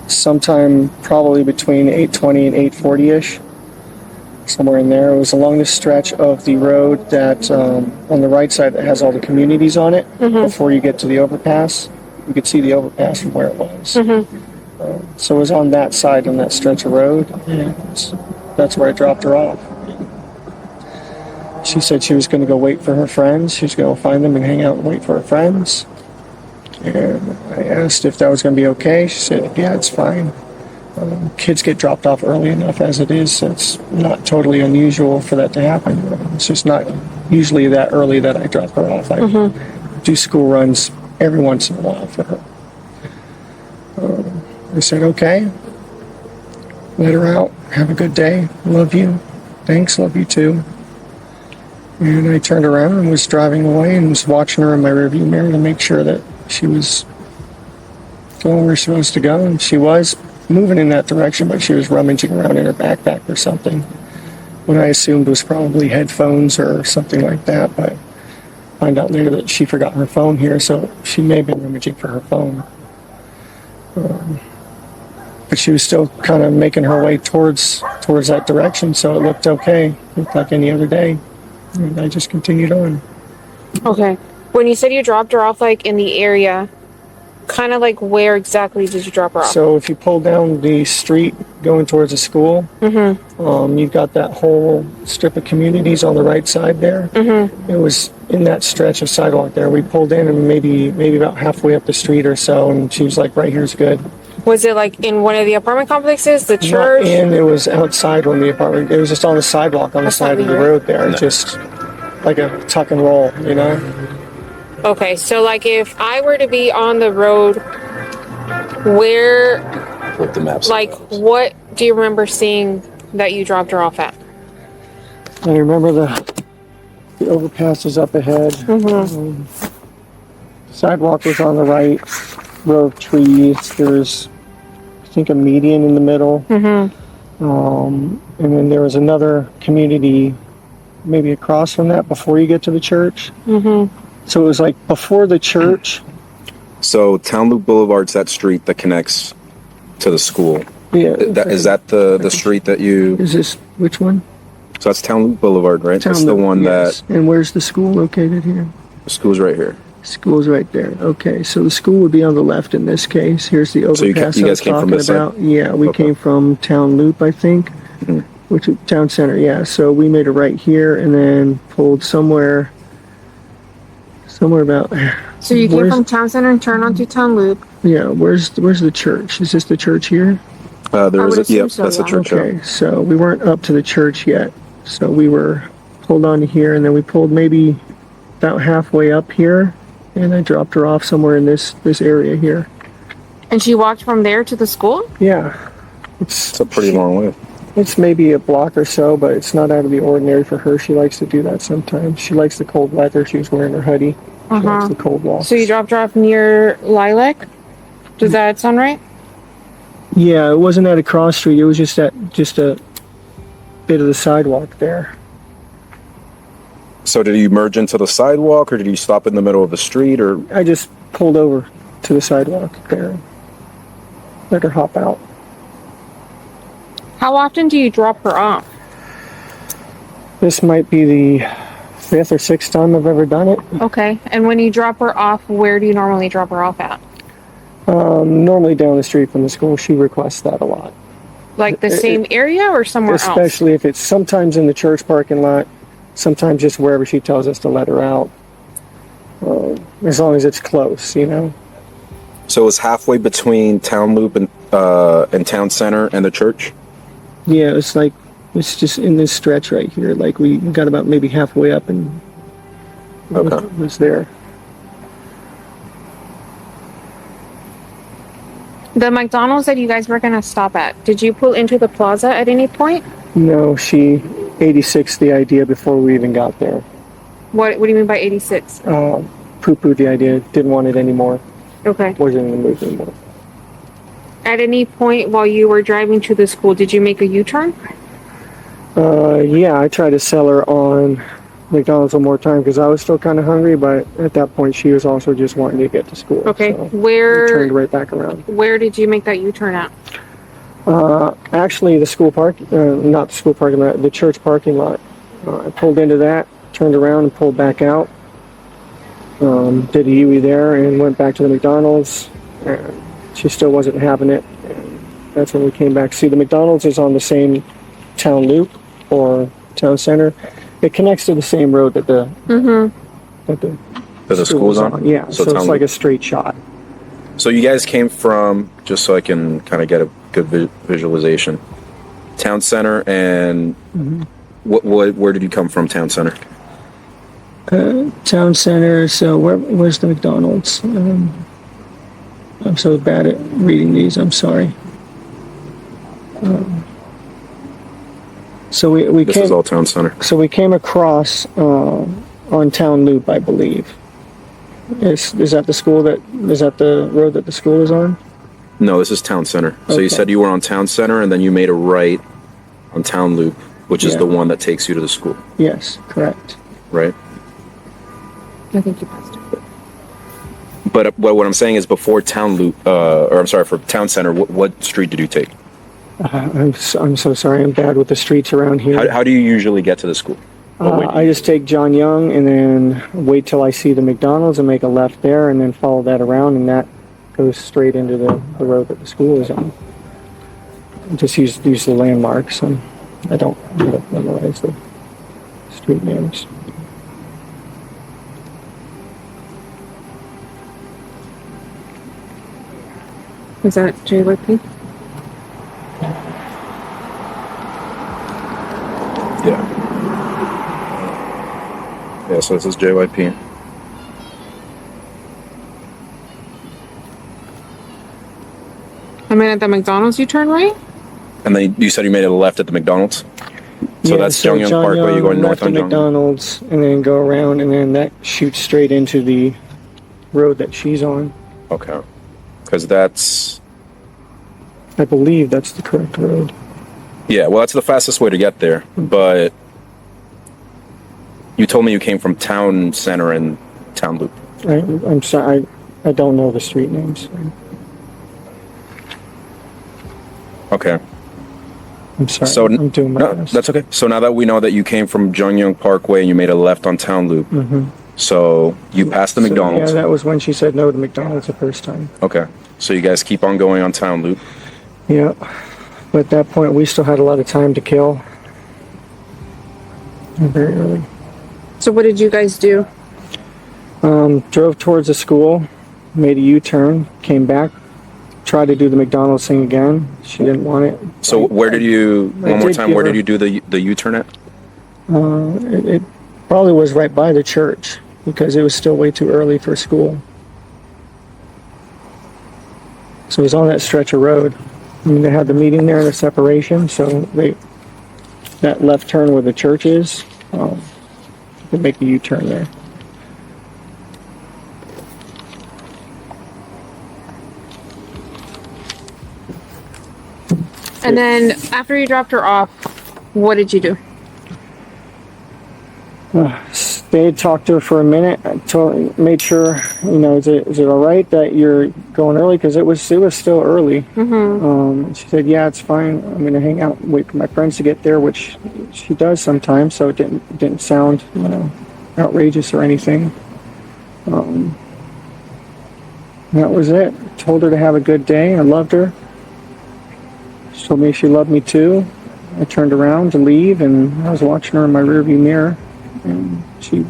sometime probably between 8:20 and 8:40-ish. Somewhere in there. It was along the stretch of the road that on the right side that has all the communities on it. Before you get to the overpass. You could see the overpass from where it was. So it was on that side, on that stretch of road. And that's where I dropped her off. She said she was going to go wait for her friends. She was going to find them and hang out and wait for her friends. And I asked if that was going to be okay. She said, yeah, it's fine. Kids get dropped off early enough as it is, so it's not totally unusual for that to happen. It's just not usually that early that I drop her off. I do school runs every once in a while for her. I said, okay. Let her out. Have a good day. Love you. Thanks. Love you too. And I turned around and was driving away and was watching her in my rearview mirror to make sure that she was going where she was supposed to go. And she was moving in that direction, but she was rummaging around in her backpack or something. What I assumed was probably headphones or something like that, but find out later that she forgot her phone here, so she may have been rummaging for her phone. But she was still kind of making her way towards that direction, so it looked okay. It looked like any other day. And I just continued on. Okay. When you said you dropped her off, like, in the area, kind of like where exactly did you drop her off? So if you pull down the street going towards the school, you've got that whole strip of communities on the right side there. It was in that stretch of sidewalk there. We pulled in and maybe about halfway up the street or so, and she was like, right here's good. Was it like in one of the apartment complexes, the church? Not in, it was outside one of the apartment. It was just on the sidewalk on the side of the road there. Just like a tuck and roll, you know? Okay, so like if I were to be on the road, where, With the maps. like, what do you remember seeing that you dropped her off at? I remember the overpass was up ahead. Sidewalk was on the right, row of trees. There's, I think, a median in the middle. And then there was another community maybe across from that before you get to the church. So it was like before the church. So Town Loop Boulevard's that street that connects to the school. Yeah. Is that the street that you... Is this, which one? So that's Town Loop Boulevard, right? That's the one that... And where's the school located here? The school's right here. School's right there. Okay, so the school would be on the left in this case. Here's the overpass you I was guys came from talking this about. side? Yeah, we came from Town Loop, I think, which is Town Center. Yeah, so we made a right here and then pulled somewhere about. So you came from Town Center and turned onto Town Loop. Yeah, where's the church? Is this the church here? There is that's the church. Okay, so we weren't up to the church yet. So we were pulled onto here, and then we pulled maybe about halfway up here, and I dropped her off somewhere in this area here. And she walked from there to the school? Yeah. It's a pretty long way. It's maybe a block or so, but it's not out of the ordinary for her. She likes to do that sometimes. She likes the cold weather. She was wearing her hoodie. She likes the cold walks. So you dropped her off near Lilac? Does that sound right? Yeah, it wasn't at a cross street. It was just a bit of the sidewalk there. So did you merge into the sidewalk, or did you stop in the middle of the street, or? I just pulled over to the sidewalk there. Let her hop out. How often do you drop her off? This might be the 5th or 6th time I've ever done it. Okay, and when you drop her off, where do you normally drop her off at? Normally down the street from the school. She requests that a lot. Like the same area or somewhere else? Especially if it's sometimes in the church parking lot, sometimes just wherever she tells us to let her out. As long as it's close, you know. So it's halfway between Town Loop and Town Center and the church? Yeah, it's just in this stretch right here. Like we got about maybe halfway up and it was there. The McDonald's that you guys were going to stop at, did you pull into the plaza at any point? No, she 86 the idea before we even got there. What do you mean by 86? Poo-pooed the idea, didn't want it anymore. Okay. Wasn't in the mood anymore. At any point while you were driving to the school, did you make a U-turn? Yeah, I tried to sell her on McDonald's one more time because I was still kind of hungry, but at that point she was also just wanting to get to school. Okay, so where... we turned right back around. Where did you make that U-turn at? Actually, the school not the school parking lot, the church parking lot. I pulled into that, turned around and pulled back out. Did a U-turn there and went back to the McDonald's. And she still wasn't having it. And that's when we came back. See, the McDonald's is on the same town loop or town center. It connects to the same road that the school's on. Yeah, so it's like a straight shot. So you guys came from, just so I can kind of get a good visualization, town center, and where did you come from? Town center. Town center. So where's the McDonald's? I'm so bad at reading these. I'm sorry. So we this came. is all town center. So we came across on Town Loop, I believe. Is that the school is that the road that the school is on? No, this is town center. So Okay. you said you were on town center, and then you made a right on town loop, which is Yeah. the one that takes you to the school, Yes, correct. right? I think you passed it. But what I'm saying is before town loop, or I'm sorry, for town center, what street did you take? I'm so sorry. I'm bad with the streets around here. How do you usually get to the school? I just take John Young and then wait till I see the McDonald's and make a left there and then follow that around, and that goes straight into the road that the school is on. Just use the landmarks, and I don't memorize the street names. Is that JYP? Yeah. Yeah, so this is JYP. I mean, at the McDonald's, you turn right? And then you said you made a left at the McDonald's? So that's so Jungyoung John Parkway, you're going Young, north left on at Jungyoung. McDonald's, and then go around, and then that shoots straight into the road that she's on. Okay. Because that's... I believe that's the correct road. Yeah, well, that's the fastest way to get there, but you told me you came from town center and town loop. I'm sorry, I don't know the street names. Okay. I'm sorry. So I'm doing my no, best. that's okay. So now that we know that you came from Jungyoung Parkway and you made a left on town loop, so you passed the So, McDonald's. yeah, that was when she said no to McDonald's the first time. Okay. So you guys keep on going on town loop. Yeah. But at that point, we still had a lot of time to kill. Very early. So what did you guys do? Drove towards the school, made a U-turn, came back, tried to do the McDonald's thing again. She didn't want it. So where did you, one more did time, give where did her- you do the U-turn at? It probably was right by the church because it was still way too early for school. So it was on that stretch of road. I mean, they had the meeting there in the separation, so that left turn where the church is, you could make a U-turn there. And then after you dropped her off, what did you do? They had talked to her for a minute, made sure, is it all right that you're going early? Because it was still early. She said, yeah, it's fine. I'm going to hang out and wait for my friends to get there, which she does sometimes, so it didn't sound outrageous or anything. That was it. Told her to have a good day. I loved her. She told me she loved me too. I turned around to leave, and I was watching her in my rearview mirror. And she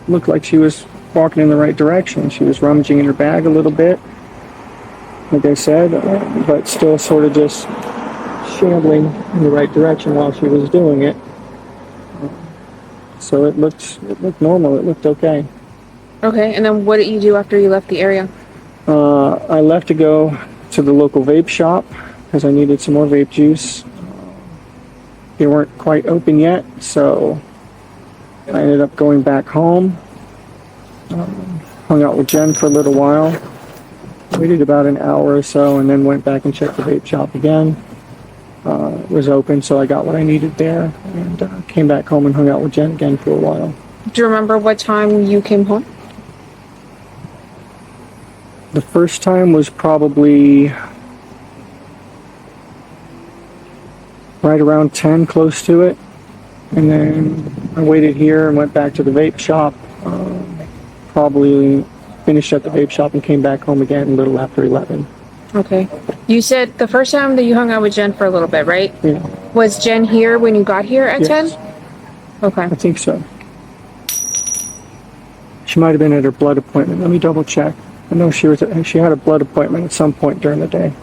looked like she was walking in the right direction. She was rummaging in her bag a little bit, like I said, but still sort of just shambling in the right direction while she was doing it. So it looked normal. It looked okay. Okay, and then what did you do after you left the area? I left to go to the local vape shop because I needed some more vape juice. they weren't quite open yet, so I ended up going back home. Hung out with Jen for a little while. Waited about an hour or so, and then went back and checked the vape shop again. It was open, so I got what I needed there, and came back home and hung out with Jen again for a while. Do you remember what time you came home? The first time was probably right around 10, close to it. And then I waited here and went back to the vape shop. Probably finished at the vape shop and came back home again a little after 11. Okay. You said the first time that you hung out with Jen for a little bit, right? Yeah. Was Jen here when you got here at Yes. 10? Okay. I think so. She might have been at her blood appointment. Let me double check. I know she had a blood appointment at some point during the day.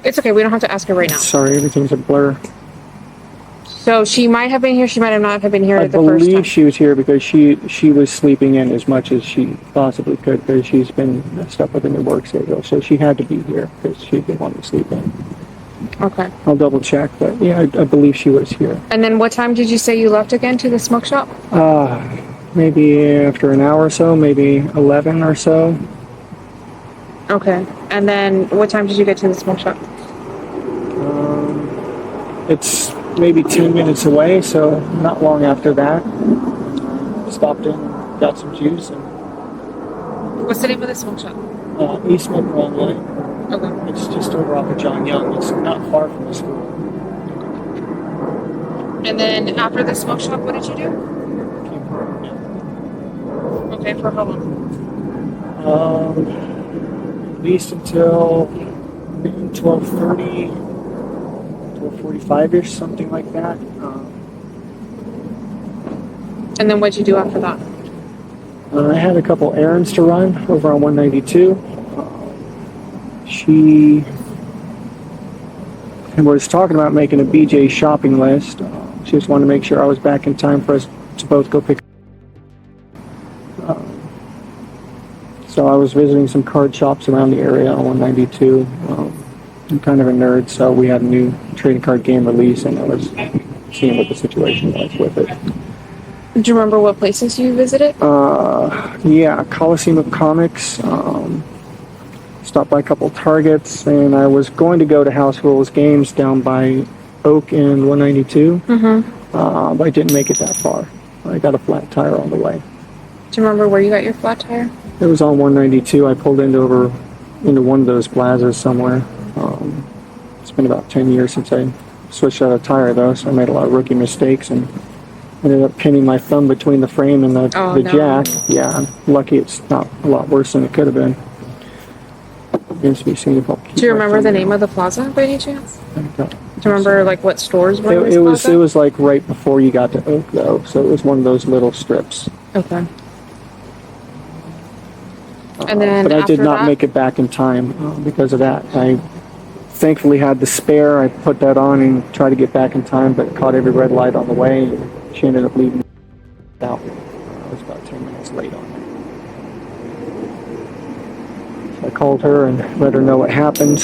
It's okay. We don't have to ask her right now. Sorry, everything's a blur. So she might have been here. She might have not have been here I the first time. believe she was here because she was sleeping in as much as she possibly could because she's been messed up with a new work schedule. So she had to be here because she didn't want to sleep in. Okay. I'll double check, but yeah, I believe she was here. And then what time did you say you left again to the smoke shop? Maybe after an hour or so, maybe 11 or so. Okay. And then what time did you get to the smoke shop? It's maybe 10 minutes away, so not long after that. Stopped in, got some juice, and What's the name of the smoke shop? East Midland Lane. Okay. It's just over off of John Young. It's not far from the school. And then after the smoke shop, what did you do? Okay, for how long? At least until 12:30, 12:45-ish, something like that. And then what'd you do after that? I had a couple errands to run over on 192. She was talking about making a BJ shopping list. She just wanted to make sure I was back in time for us to both go pick up. So I was visiting some card shops around the area on 192. I'm kind of a nerd, so we had a new trading card game release, and I was seeing what the situation was with it. Do you remember what places you visited? Yeah, Coliseum of Comics. Stopped by a couple Targets, and I was going to go to House Rules Games down by Oak and 192. But I didn't make it that far. I got a flat tire on the way. Do you remember where you got your flat tire? It was on 192. I pulled into one of those plazas somewhere. It's been about 10 years since I switched out a tire, though, so I made a lot of rookie mistakes and ended up pinning my thumb between the frame and the jack. Yeah, I'm lucky it's not a lot worse than it could have been. Do you remember the name of the plaza by any chance? Do you remember like what stores were in this plaza? It was like right before you got to Oak, though, so it was one of those little strips. Okay. And then but I did after not that? make it back in time because of that. I thankfully had the spare. I put that on and tried to get back in time, but caught every red light on the way. And she ended up leaving out. I was about 10 minutes late on it. So I called her and let her know what happened.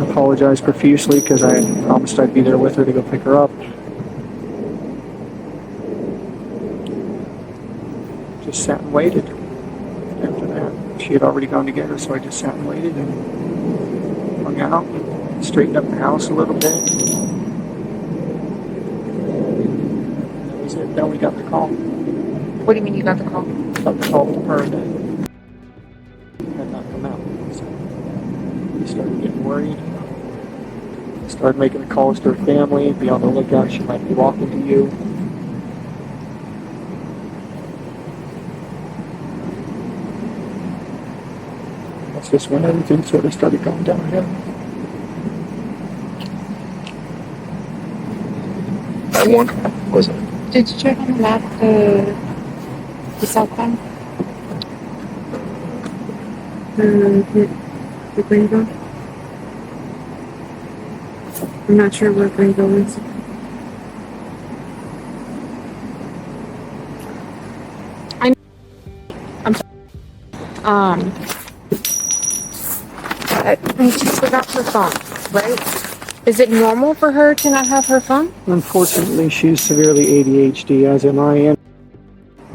Apologized profusely because I promised I'd be there with her to go pick her up. Just sat and waited. After that, she had already gone to get her, so I just sat and waited and hung out, straightened up the house a little bit. That was it. Then we got the call. What do you mean you got the call? Got the call from her that had not come out. So we started getting worried. Started making the calls to her family. Be on the lookout. She might be walking to you. That's just when everything sort of started going downhill. What was it? Did you check on the map the southbound? The Greenville? I'm not sure where Greenville is. I'm sorry. I just forgot her phone, right? Is it normal for her to not have her phone? Unfortunately, she's severely ADHD, as am I,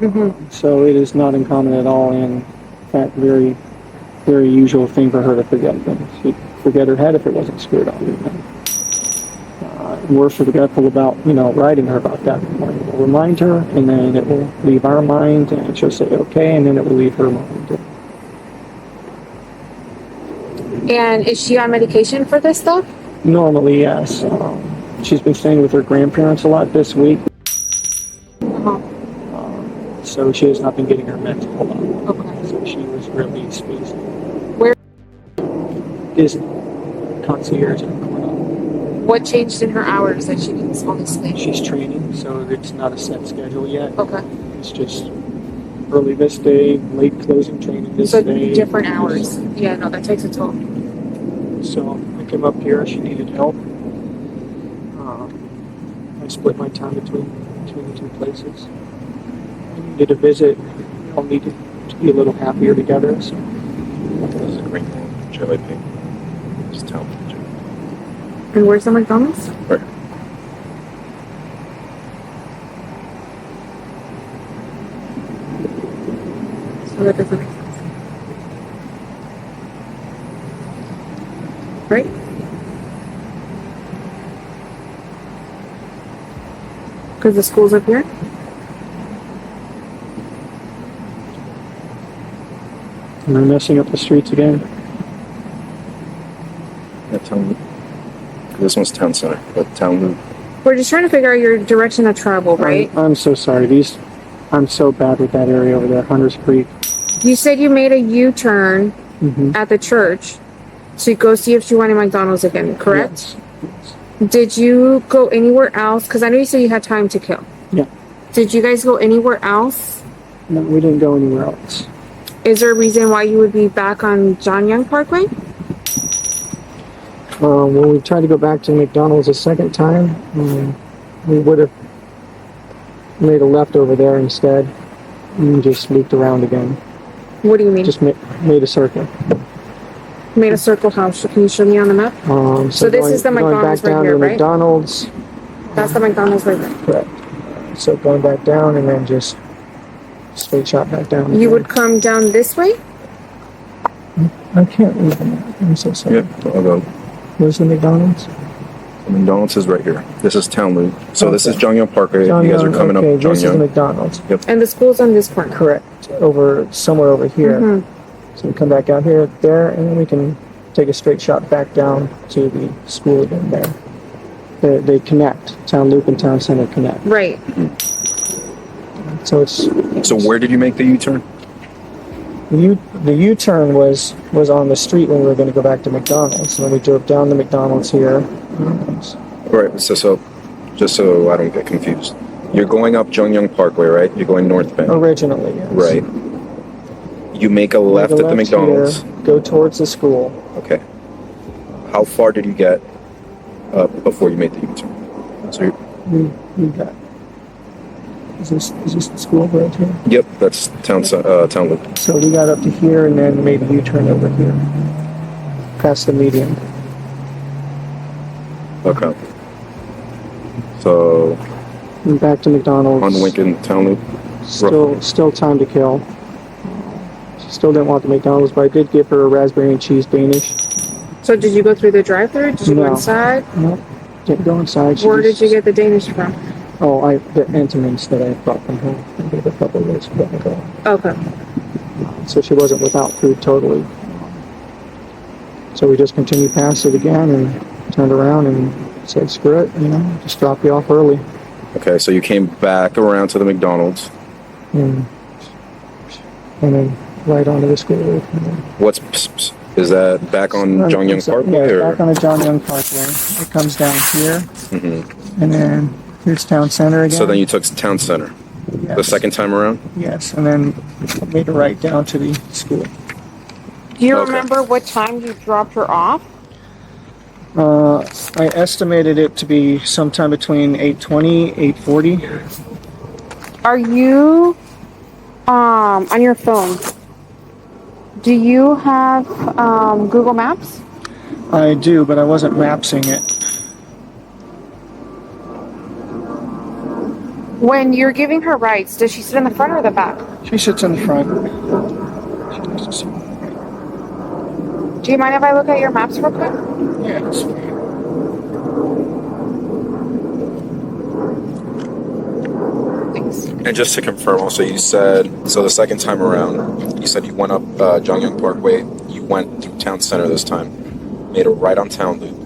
and so it is not uncommon at all, and in fact, very, very usual thing for her to forget things. She'd forget her head if it wasn't screwed on. We're forgetful about, writing her about that. We'll remind her, and then it will leave our mind, and she'll say okay, and then it will leave her mind. And is she on medication for this stuff? Normally, yes. She's been staying with her grandparents a lot this week. So she has not been getting her meds a lot. Okay. So she was really spaced. Where? Disney. Concierge. What changed in her hours that she didn't fall asleep? She's training, so it's not a set schedule yet. Okay. It's just early this day, late closing training this day. So different hours. Yeah, no, that takes a toll. So I came up here. She needed help. I split my time between the two places. I needed a visit. We all needed to be a little happier together. So This is a great thing. Jelly pink. Just tell me. And where's the McDonald's? Right. So that doesn't make sense. Right? Because the school's up here? Am I messing up the streets again? Yeah, tell me. This one's town center, but town loop. We're just trying to figure out your direction of travel, right? I'm so sorry. I'm so bad with that area over there, Hunters Creek. You said you made a U-turn at the church to go see if she wanted McDonald's again, correct? Yes. Did you go anywhere else? Because I know you said you had time to kill. Yeah. Did you guys go anywhere else? No, we didn't go anywhere else. Is there a reason why you would be back on John Young Parkway? When we tried to go back to McDonald's a second time, we would have made a left over there instead and just looped around again. What do you mean? Just made a circle. Made a circle how? Can you show me on the map? So this is the McDonald's going back down right here, to right? McDonald's. That's the McDonald's right there. Correct. So going back down and then just straight shot back down. You would come down this way? I can't read the map. I'm so sorry. Yep, I'll go. Where's the McDonald's? The McDonald's is right here. This is town loop. So this is John Young Parkway. John you guys are Young, coming okay, up John this Young. is McDonald's. Yep. And the school's on this corner. Correct. Somewhere over here. So we come back out here, there, and then we can take a straight shot back down to the school again there. They connect. Town Loop and Town Center connect. Right. So it's. So where did you make the U-turn? The U-turn was on the street when we were going to go back to McDonald's. And then we drove down to McDonald's here. Right. So just so I don't get confused, you're going up John Young Parkway, right? You're going northbound. Originally, yes. Right. You make a left at the McDonald's. Here, go towards the school. Okay. How far did you get before you made the U-turn? So we got. Is this the school right here? Yep, that's town loop. So we got up to here and then made a U-turn over here, past the median. Okay. So. And back to McDonald's. On Lincoln Town Loop. Still time to kill. She still didn't want the McDonald's, but I did give her a raspberry and cheese Danish. So did you go through the drive-thru? Did you go inside? No, didn't go inside. Where did you get the Danish from? Oh, the Entenmann's that I brought from home. I gave a couple of those a while ago. Okay. So she wasn't without food totally. So we just continued past it again and turned around and said, screw it, just drop you off early. Okay, so you came back around to the McDonald's. And then right onto the school road. Is that back on John Young Parkway? Yeah, back on the John Young Parkway. It comes down here. And then here's Town Center again. So then you took Town Center. Yes. The second time around? Yes, and then made a right down to the school. Do you remember what time you dropped her off? I estimated it to be sometime between 8:20, 8:40. Are you on your phone? Do you have Google Maps? I do, but I wasn't mapsing it. When you're giving her rides, does she sit in the front or the back? She sits in the front. Do you mind if I look at your maps real quick? Yeah, that's fine. And just to confirm, also, you said, so the second time around, you said you went up Jongyang Parkway, you went through Town Center this time, made a right on Town Loop,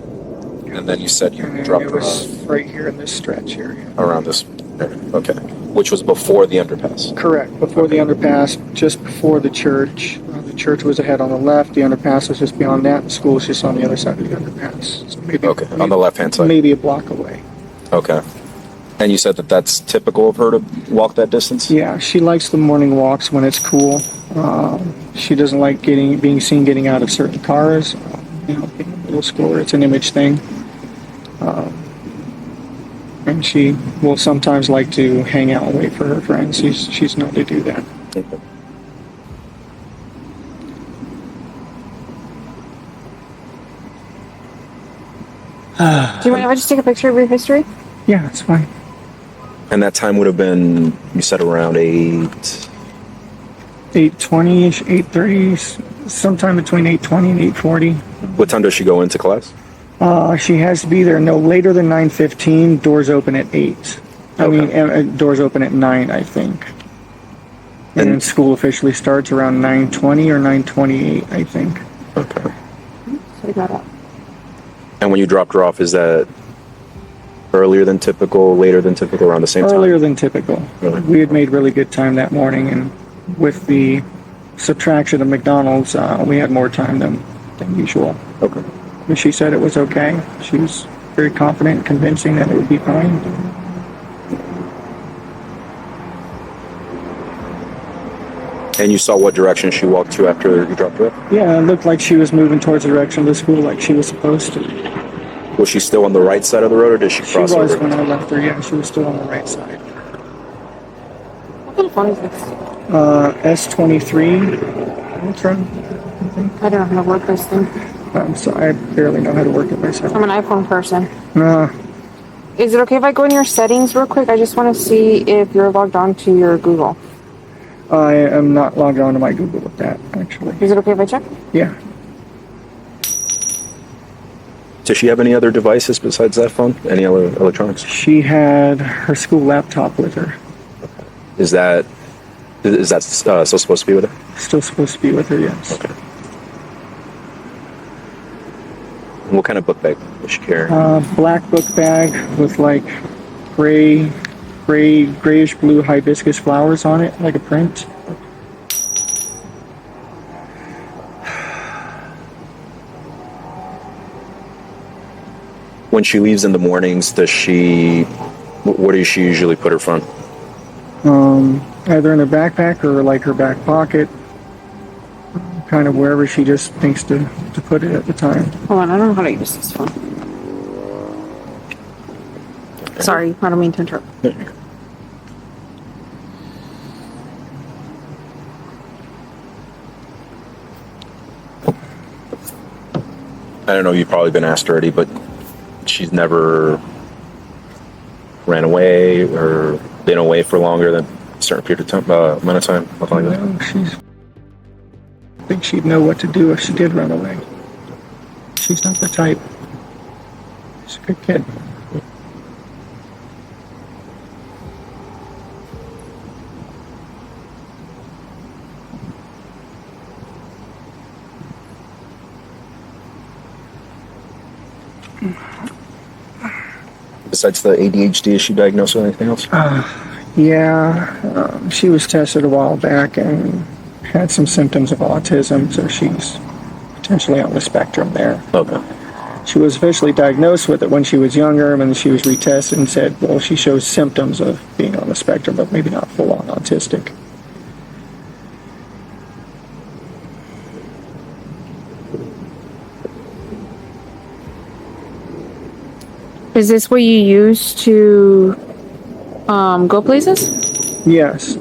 and then you said you dropped her off right here in this stretch here. around this area. Okay. Which was before the underpass. Correct. Before the underpass, just before the church. The church was ahead on the left, the underpass was just beyond that, the school was just on the other side of the underpass. So maybe, on the left-hand side. Maybe a block away. Okay. And you said that that's typical of her to walk that distance? Yeah, she likes the morning walks when it's cool. She doesn't like being seen getting out of certain cars. Being a middle schooler, it's an image thing. And she will sometimes like to hang out and wait for her friends. She's known to do that. Okay. Do you mind if I just take a picture of your history? Yeah, that's fine. And that time would have been, you said around 8:20ish, 8:30, sometime between 8:20 and 8:40. What time does she go into class? She has to be there no later than 9:15. Doors open at 8. I mean, doors open at 9, I think. And then school officially starts around 9:20 or 9:28, I think. Okay. So I got up. And when you dropped her off, is that earlier than typical, later than typical, around the same time? Earlier than typical. Really? We had made really good time that morning, and with the subtraction of McDonald's, we had more time than usual. Okay. But she said it was okay. She was very confident, convincing that it would be fine. And you saw what direction she walked to after you dropped her off? Yeah, it looked like she was moving towards the direction of the school like she was supposed to. Was she still on the right side of the road, or did she cross She was over? when I left her, yeah. She was still on the right side. What kind of phone is this? S23 Ultra. I don't know how to work this thing. I'm sorry, I barely know how to work it myself. I'm an iPhone person. No. Is it okay if I go in your settings real quick? I just want to see if you're logged on to your Google. I am not logged on to my Google with that, actually. Is it okay if I check? Yeah. Does she have any other devices besides that phone? Any other electronics? She had her school laptop with her. Is that still supposed to be with her? Still supposed to be with her, yes. Okay. And what kind of book bag was she carrying? Black book bag with like grayish blue hibiscus flowers on it, like a print. When she leaves in the mornings, where does she usually put her phone? Either in her backpack or like her back pocket. Kind of wherever she just thinks to put it at the time. Hold on, I don't know how to use this phone. Sorry, I don't mean to interrupt. I don't know, you've probably been asked already, but she's never ran away or been away for longer than a certain period of time, amount of time, nothing like that. No, I think she'd know what to do if she did run away. She's not the type. She's a good kid. Besides the ADHD, is she diagnosed with anything else? Yeah, she was tested a while back and had some symptoms of autism, so she's potentially on the spectrum there. Okay. She was officially diagnosed with it when she was younger, and then she was retested and said, well, she shows symptoms of being on the spectrum, but maybe not full-on autistic. Is this what you use to go places? Yes.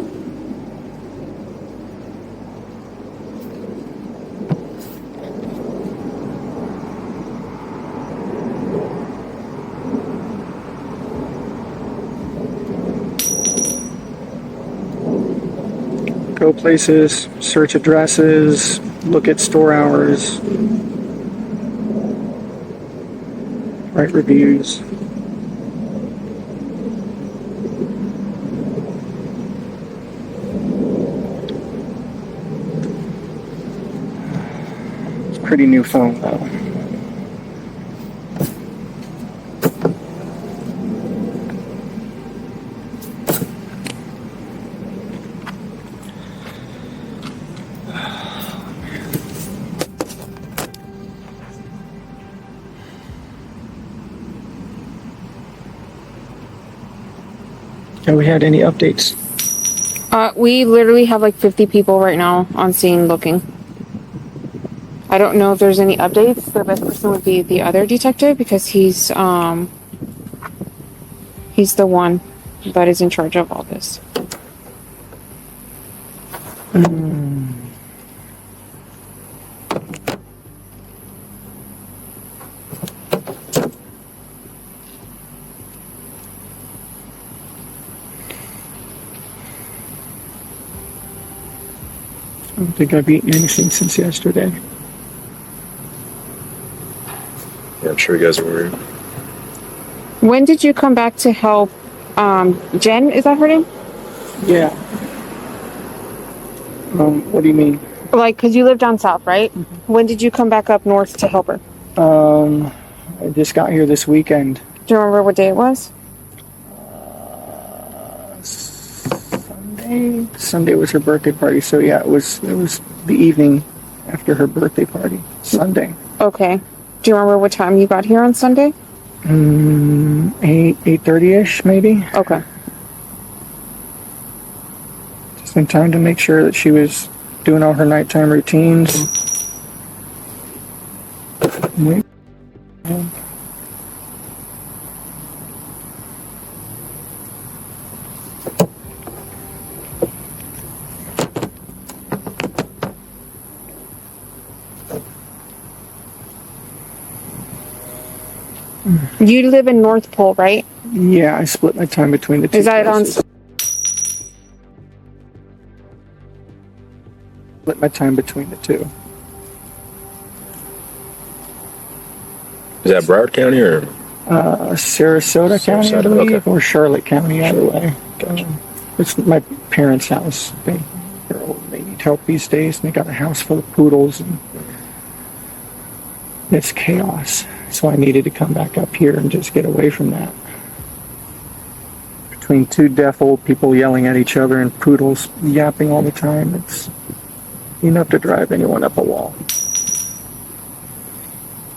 go places, search addresses, look at store hours, write reviews. It's a pretty new phone though. Have we had any updates? We literally have like 50 people right now on scene looking. I don't know if there's any updates. The best person would be the other detective because he's the one that is in charge of all this. I don't think I've eaten anything since yesterday. Yeah, I'm sure you guys are worried. When did you come back to help Jen? Is that her name? Yeah. What do you mean? Like, because you live down south, right? Mm-hmm. When did you come back up north to help her? I just got here this weekend. Do you remember what day it was? Sunday was her birthday party, so yeah, it was the evening after her birthday party. Sunday. Okay. Do you remember what time you got here on Sunday? 8:30ish maybe. Okay. Just in time to make sure that she was doing all her nighttime routines. Wait. You live in North Pole, right? Yeah, I split my time between the two. Is that places. Split my time between the two. Is that Broward County or? Sarasota County, I believe, okay. Or Charlotte County, either way. Gotcha. It's my parents' house. They're old. They need help these days. And they got a house full of poodles, and it's chaos. So I needed to come back up here and just get away from that. Between two deaf old people yelling at each other and poodles yapping all the time, it's enough to drive anyone up a wall.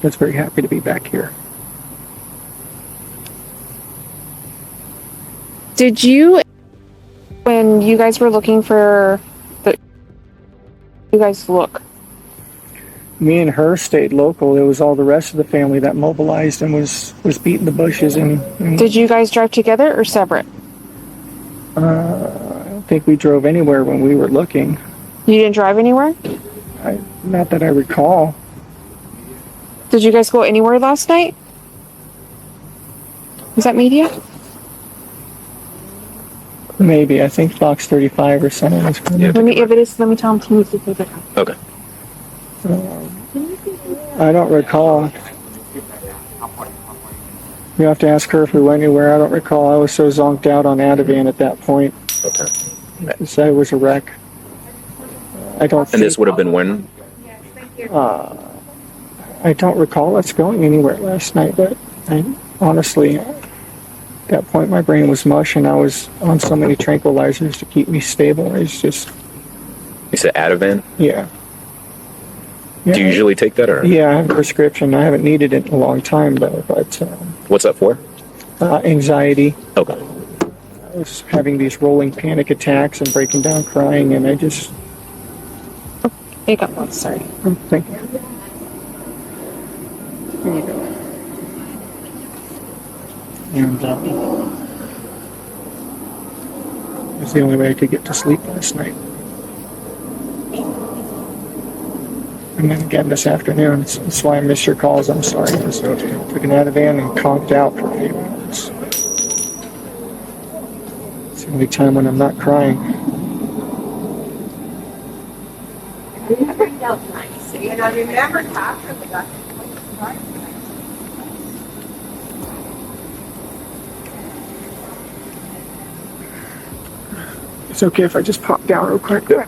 I was very happy to be back here. Did you, when you guys were looking for you guys look? Me and her stayed local. It was all the rest of the family that mobilized and was beating the bushes. And did you guys drive together or separate? I don't think we drove anywhere when we were looking. You didn't drive anywhere? Not that I recall. Did you guys go anywhere last night? Was that media? Maybe. I think Fox 35 or something was coming. Yeah, if it is, let me tell him to move the paper. Okay. I don't recall. You have to ask her if we went anywhere. I don't recall. I was so zonked out on Ativan at that point. Okay. So it was a wreck. I don't. And this would have been when? I don't recall us going anywhere last night, but honestly, at that point my brain was mush and I was on so many tranquilizers to keep me stable. It's just. You said Ativan? Yeah. Do you usually take that, or? Yeah, I have a prescription. I haven't needed it in a long time, though. But what's that for? Anxiety. Okay. I was having these rolling panic attacks and breaking down crying, and I just. Here you go. Oh, sorry. Thank you. Here you go. And it was the only way I could get to sleep last night. And then again this afternoon. That's why I missed your calls. I'm sorry. I just took an Ativan and conked out for a few minutes. It's the only time when I'm not crying. That was nice. And I remember after we got It's okay if I just pop down real quick. Yeah.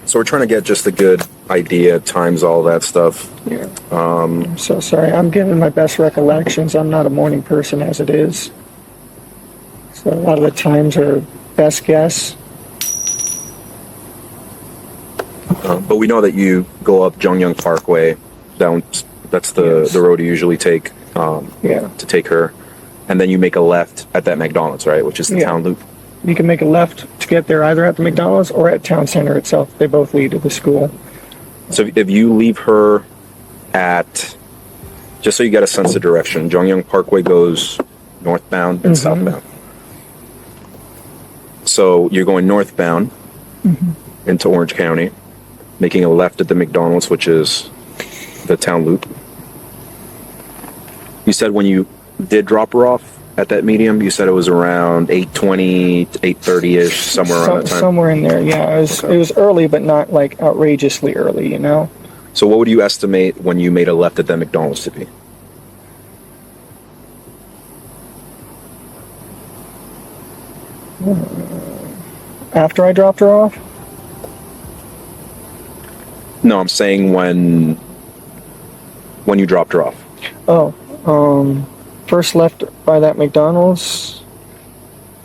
So we're trying to get just a good idea, times, all that stuff. Yeah. I'm so sorry. I'm giving my best recollections. I'm not a morning person as it is. So a lot of the times are best guess. But we know that you go up Jongyang Parkway, down. That's the road you usually take to take her, and then you make a left at that McDonald's, right, which is the town loop. You can make a left to get there either at the McDonald's or at Town Center itself. They both lead to the school. So if you leave her at, just so you get a sense of direction, Jongyang Parkway goes northbound and southbound. So you're going northbound into Orange County, making a left at the McDonald's, which is the town loop. You said when you did drop her off at that medium, you said it was around 8:20 to 8:30-ish, somewhere around that time? Somewhere in there, yeah. It was early, but not like outrageously early, you know? So what would you estimate when you made a left at that McDonald's to be? After I dropped her off? No, I'm saying when you dropped her off. First left by that McDonald's.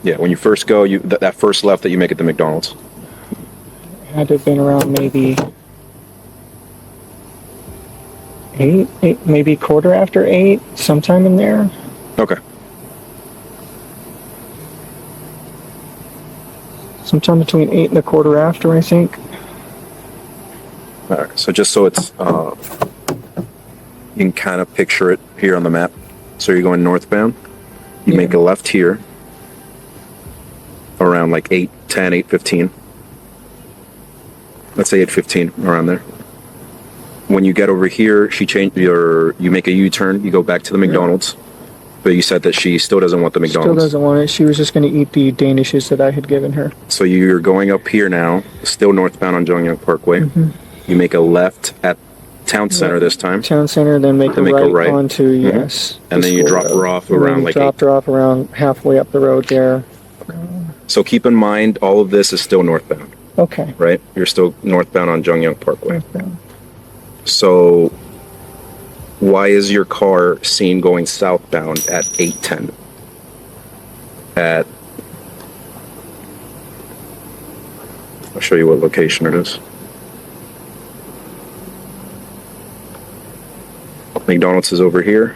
Yeah, when you first go, that first left that you make at the McDonald's. Had to have been around maybe 8, maybe quarter after 8, sometime in there. Okay. Sometime between 8 and a quarter after, I think. All right, so just so it's, you can kind of picture it here on the map. So you're going northbound, you make a left here, around like 8:10, 8:15. Let's say 8:15, around there. When you get over here, you make a U-turn, you go back to the McDonald's, but you said that she still doesn't want the McDonald's. Still doesn't want it. She was just going to eat the Danishes that I had given her. So you're going up here now, still northbound on Jongyang Parkway. You make a left at Town Center this time. Town Center, then make a right onto, yes. And then you drop her off around like dropped her off around halfway up the road there. So keep in mind, all of this is still northbound. Okay. Right? You're still northbound on Jongyang Parkway. Northbound. So why is your car seen going southbound at 8:10? I'll show you what location it is. McDonald's is over here.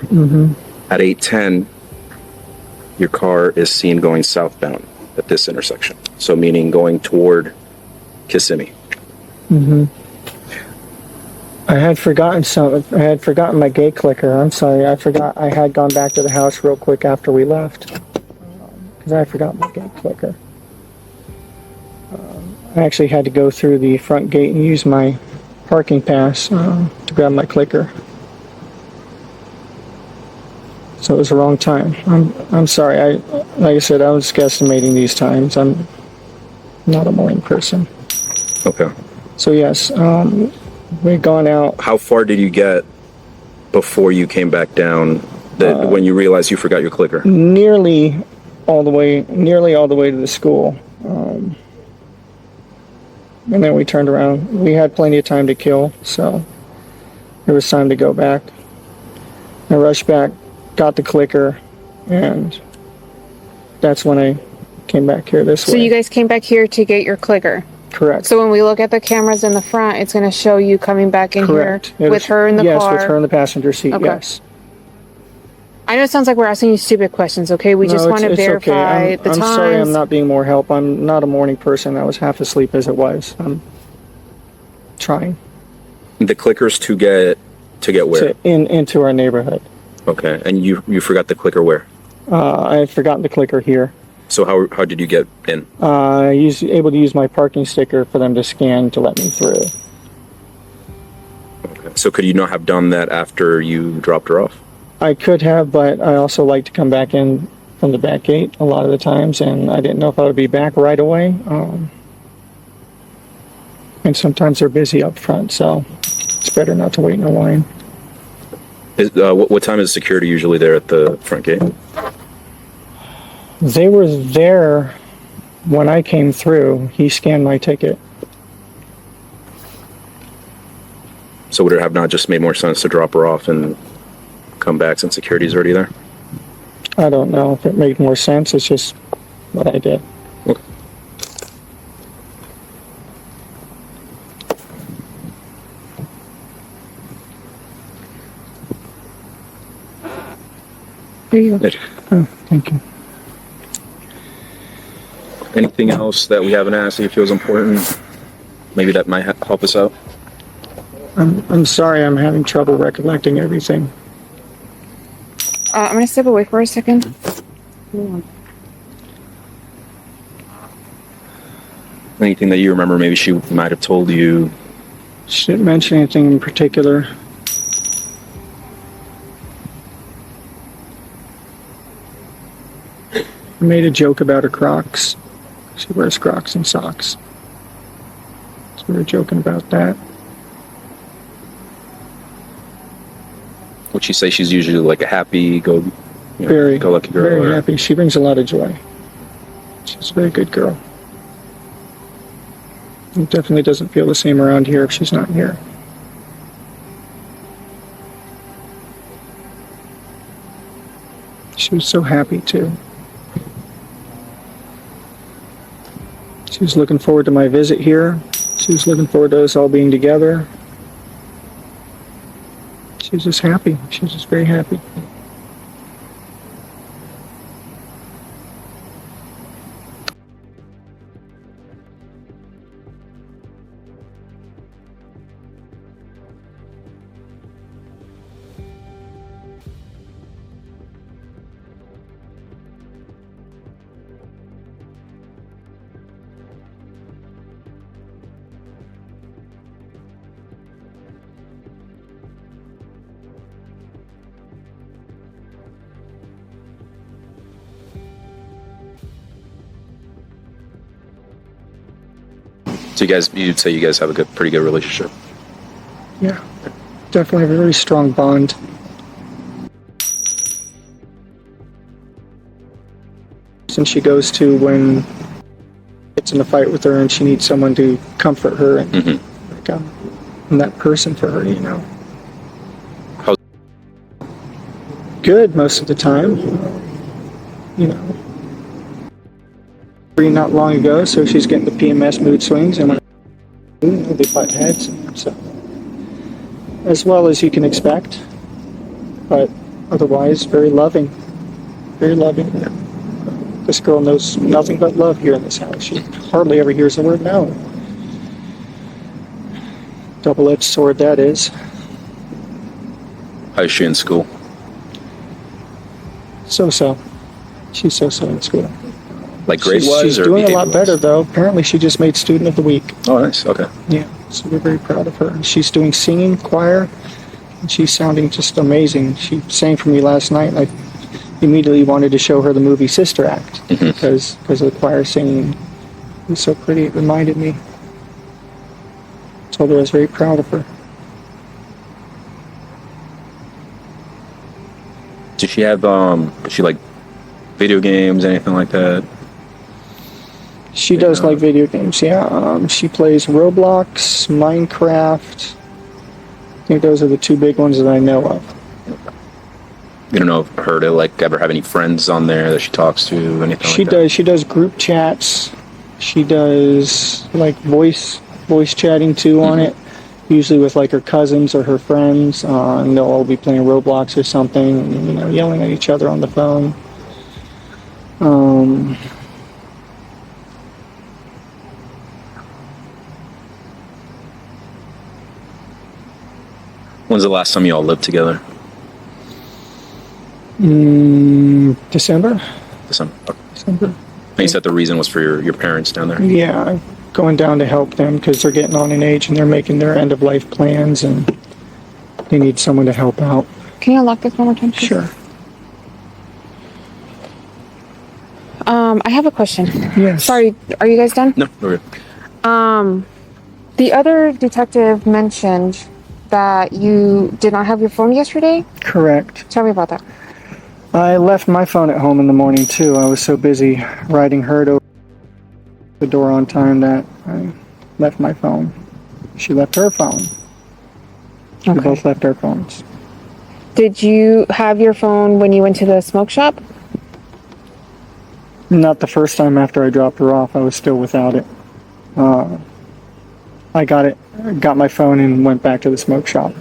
At 8:10, your car is seen going southbound at this intersection. So meaning going toward Kissimmee. I had forgotten my gate clicker. I'm sorry. I forgot. I had gone back to the house real quick after we left because I forgot my gate clicker. I actually had to go through the front gate and use my parking pass to grab my clicker. So it was the wrong time. I'm sorry. Like I said, I was guesstimating these times. I'm not a morning person. Okay. So yes, we'd gone out. How far did you get before you came back down? When you realized you forgot your clicker? Nearly all the way to the school. And then we turned around. We had plenty of time to kill, so it was time to go back. I rushed back, got the clicker, and that's when I came back here this way. So you guys came back here to get your clicker? Correct. So when we look at the cameras in the front, it's going to show you coming back in Correct. here with her in the car? Yes, with her in the passenger seat, Okay. yes. I know it sounds like we're asking you stupid questions, okay? We just want to verify the times. I'm sorry I'm not being more help. I'm not a morning person. I was half asleep as it was. I'm trying. The clicker's to get where? Into our neighborhood. Okay, and you forgot the clicker where? I had forgotten the clicker here. So how did you get in? I was able to use my parking sticker for them to scan to let me through. Okay. So could you not have done that after you dropped her off? I could have, but I also like to come back in from the back gate a lot of the times, and I didn't know if I would be back right away. And sometimes they're busy up front, so it's better not to wait in a line. What time is security usually there at the front gate? They were there when I came through. He scanned my ticket. So would it have not just made more sense to drop her off and come back since security's already there? I don't know if it made more sense. It's just what I did. Okay. Here you go. Oh, thank you. Anything else that we haven't asked you feels important? Maybe that might help us out? I'm sorry, I'm having trouble recollecting everything. I'm going to step away for a second. Anything that you remember maybe she might have told you? She didn't mention anything in particular. I made a joke about her Crocs. She wears Crocs and socks. So we were joking about that. Would she say she's usually like a happy, go lucky girl? Very happy. She brings a lot of joy. She's a very good girl. It definitely doesn't feel the same around here if she's not here. She was so happy too. She was looking forward to my visit here. She was looking forward to us all being together. She was just happy. She was just very happy. So you'd say you guys have a pretty good relationship? Yeah, definitely have a very strong bond. And she goes to when gets in a fight with her and she needs someone to comfort her and like, I'm that person for her, you know. How's good most of the time, you know. Not long ago, so she's getting the PMS mood swings, and when they butt heads, so as well as you can expect, but otherwise very loving, very loving. This girl knows nothing but love here in this house. She hardly ever hears the word no. Double-edged sword that is. How is she in school? So-so. She's so-so in school. Like grade-wise? She's doing a lot better, though. Apparently, she just made Student of the Week. Oh, nice. Okay. Yeah, so we're very proud of her. She's doing singing, choir, and she's sounding just amazing. She sang for me last night, and I immediately wanted to show her the movie Sister Act because of the choir singing. It was so pretty. It reminded me. Told her I was very proud of her. Does she have, does she like video games, anything like that? She does like video games, yeah. She plays Roblox, Minecraft. I think those are the two big ones that I know of. You don't know if her to like ever have any friends on there that she talks to, anything like that? She does. She does group chats. She does like voice chatting too on it. Usually with like her cousins or her friends, and they'll all be playing Roblox or something, and, you know, yelling at each other on the phone. When's the last time you all lived together? December. December. December. And you said the reason was for your parents down there? Yeah, I'm going down to help them because they're getting on in age and they're making their end of life plans and they need someone to help out. Can you unlock this one more time, please? Sure. I have a question. Yes. Sorry, are you guys done? No, we're good. The other detective mentioned that you did not have your phone yesterday? Correct. Tell me about that. I left my phone at home in the morning too. I was so busy riding her to the door on time that I left my phone. She left her phone. We both left our phones. Did you have your phone when you went to the smoke shop? Not the first time after I dropped her off. I was still without it. I got my phone and went back to the smoke shop.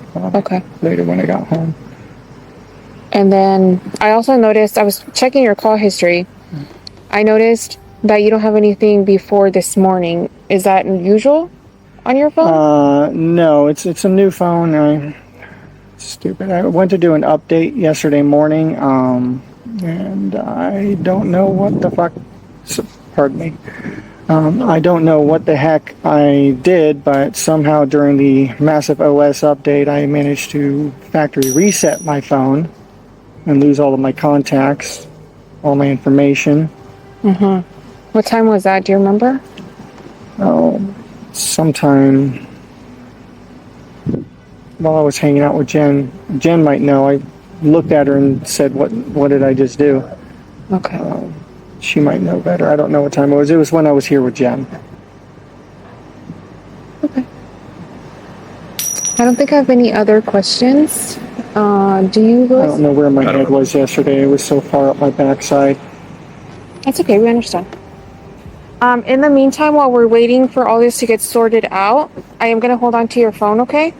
Later when I got home. And then I also noticed, I was checking your call history. I noticed that you don't have anything before this morning. Is that unusual on your phone? No, it's a new phone. Stupid. I went to do an update yesterday morning, and I don't know what the fuck. Pardon me. I don't know what the heck I did, but somehow during the massive OS update, I managed to factory reset my phone and lose all of my contacts, all my information. What time was that? Do you remember? Oh, sometime while I was hanging out with Jen. Jen might know. I looked at her and said, "What did I just do?" Okay. She might know better. I don't know what time it was. It was when I was here with Jen. I don't think I have any other questions. Do you guys? I don't know where my head was yesterday. It was so far up my backside. That's okay, we understand. In the meantime, while we're waiting for all this to get sorted out, I am going to hold on to your phone, okay?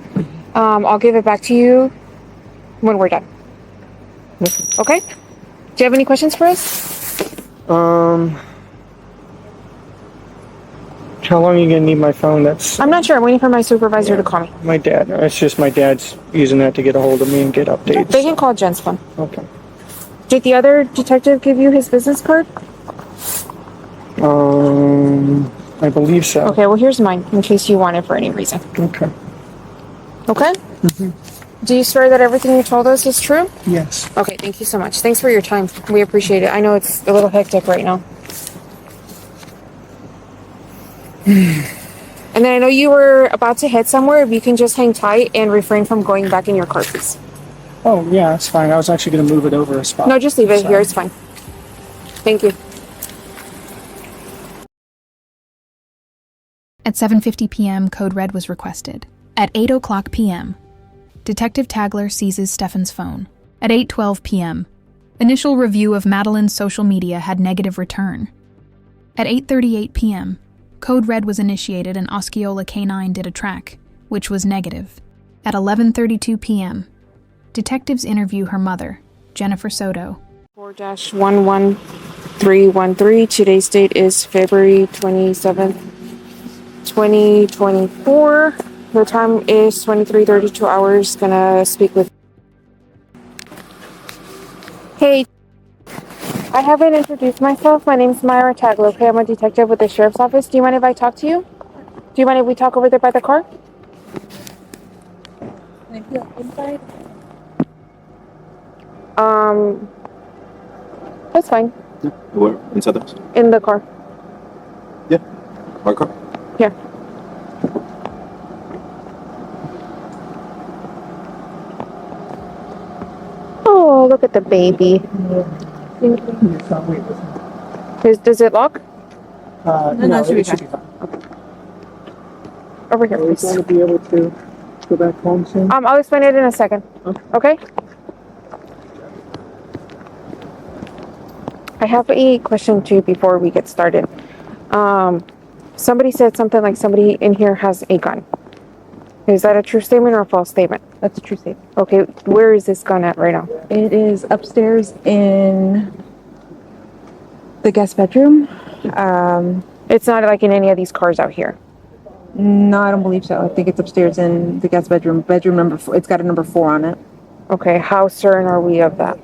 I'll give it back to you when we're done. Okay? Do you have any questions for us? How long are you going to need my phone? I'm not sure. I'm waiting for my supervisor to call me. My dad. It's just my dad's using that to get a hold of me and get updates. They can call Jen's phone. Okay. Did the other detective give you his business card? I believe so. Okay, well, here's mine in case you want it for any reason. Okay. Okay? Do you swear that everything you told us is true? Yes. Okay, thank you so much. Thanks for your time. We appreciate it. I know it's a little hectic right now. And then I know you were about to head somewhere. If you can just hang tight and refrain from going back in your car, please. Oh, yeah, that's fine. I was actually going to move it over a spot. No, just leave it here. It's fine. Thank you. At 7:50 p.m., code red was requested. At 8:00 p.m., Detective Tagler seizes Stephan's phone. At 8:12 p.m., initial review of Madeline's social media had negative return. At 8:38 p.m., code red was initiated and Osceola K9 did a track, which was negative. At 11:32 p.m., detectives interview her mother, Jennifer Soto. 4-11313. Today's date is February 27th, 2024. The time is 23:32 hours. Gonna speak with. Hey, I haven't introduced myself. My name's Myra Tagler. Okay, I'm a detective with the sheriff's office. Do you mind if I talk to you? Do you mind if we talk over there by the car? Inside? That's fine. Where? Inside the house? In the car. Yeah. My car? Here. Oh, look at the baby. Does it lock? No, it should be fine. Over here, please. Are you going to be able to go back home soon? I'll explain it in a second. Okay? I have a question too before we get started. Somebody said something like somebody in here has a gun. Is that a true statement or a false statement? That's a true statement. Okay, where is this gun at right now? It is upstairs in the guest bedroom. It's not like in any of these cars out here. No, I don't believe so. I think it's upstairs in the guest bedroom. Bedroom number 4. It's got a number 4 on it. Okay, how certain are we of that?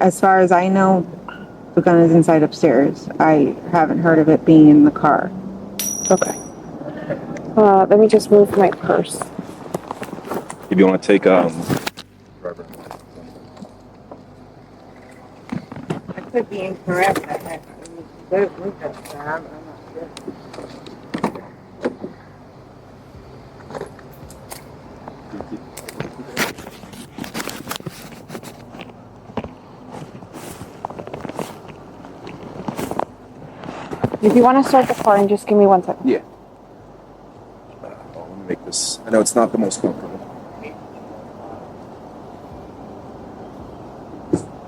As far as I know, the gun is inside upstairs. I haven't heard of it being in the car. Okay. Let me just move my purse. If you want to take I could be incorrect. I'm not sure. If you want to start the car and just give me 1 second. Yeah. Let me make this. I know it's not the most comfortable,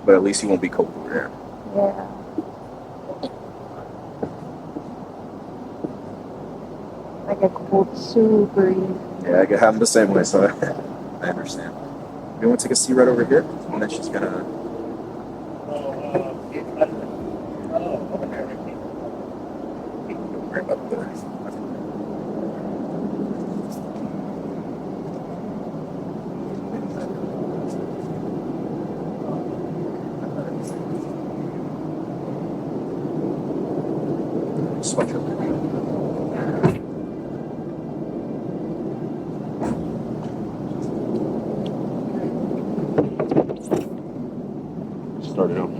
but at least you won't be cold over there. Yeah. I get cold super easy. Yeah, I get having the same way, so I understand. You want to take a seat right over here, and then she's gonna. Don't worry about the. Switch over. Start it up.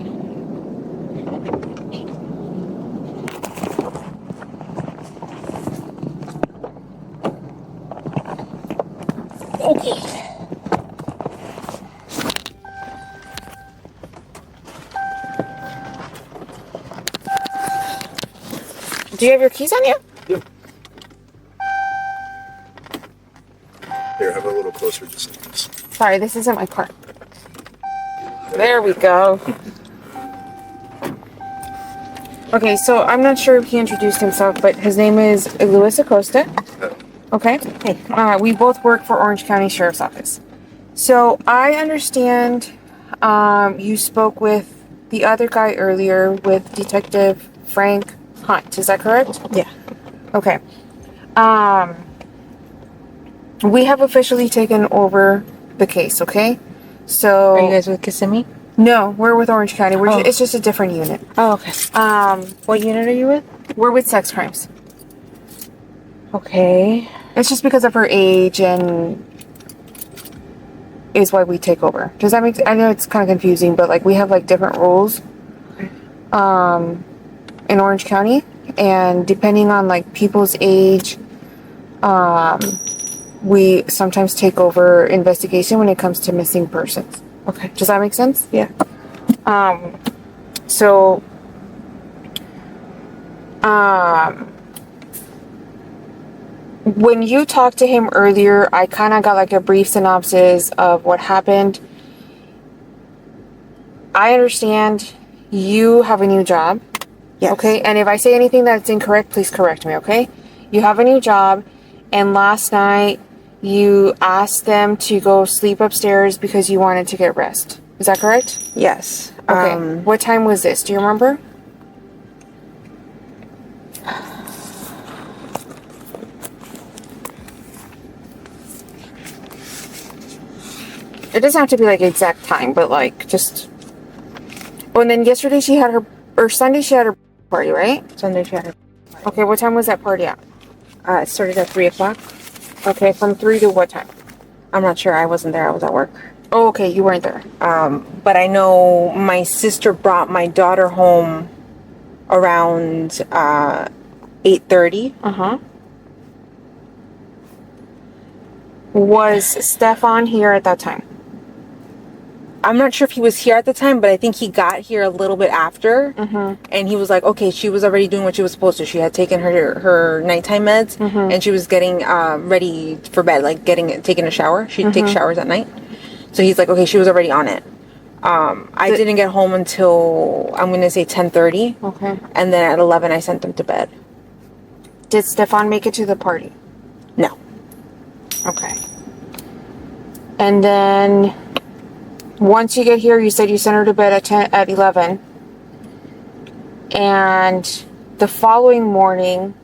Okay. Do you have your keys on you? Yep. Here, have a little closer distance. Sorry, this isn't my car. There we go. Okay, so I'm not sure if he introduced himself, but his name is Luis Acosta. Okay. Hey. We both work for Orange County Sheriff's Office. So I understand you spoke with the other guy earlier with Detective Frank Hunt. Is that correct? Yeah. Okay. We have officially taken over the case, okay? So Are you guys with Kissimmee? No, we're with Orange County. It's just a different unit. Oh, okay. What unit are you with? We're with sex crimes. Okay. It's just because of her age and is why we take over. Does that make? I know it's kind of confusing, but like we have like different rules in Orange County, and depending on like people's age, we sometimes take over investigation when it comes to missing persons. Okay. Does that make sense? Yeah. So when you talked to him earlier, I kind of got like a brief synopsis of what happened. I understand you have a new job. Yes. Okay. And if I say anything that's incorrect, please correct me. Okay. You have a new job, and last night you asked them to go sleep upstairs because you wanted to get rest. Is that correct? Yes. Okay. What time was this? Do you remember? It doesn't have to be like exact time, but like just. Oh, and then yesterday she had her, or Sunday she had her party, right? Sunday she had her party. Okay, what time was that party at? It started at 3 o'clock. Okay, from 3 to what time? I'm not sure. I wasn't there. I was at work. Oh, okay, you weren't there. But I know my sister brought my daughter home around 8:30. Uh-huh. Was Stephan here at that time? I'm not sure if he was here at the time, but I think he got here a little bit after. And he was like, okay, she was already doing what she was supposed to. She had taken her nighttime meds, and she was getting ready for bed, like taking a shower. She takes showers at night. So he's like, okay, she was already on it. I didn't get home until, I'm going to say 10:30. Okay. And then at 11, I sent them to bed. Did Stephan make it to the party? No. Okay. And then once you get here, you said you sent her to bed at 11. And the following morning,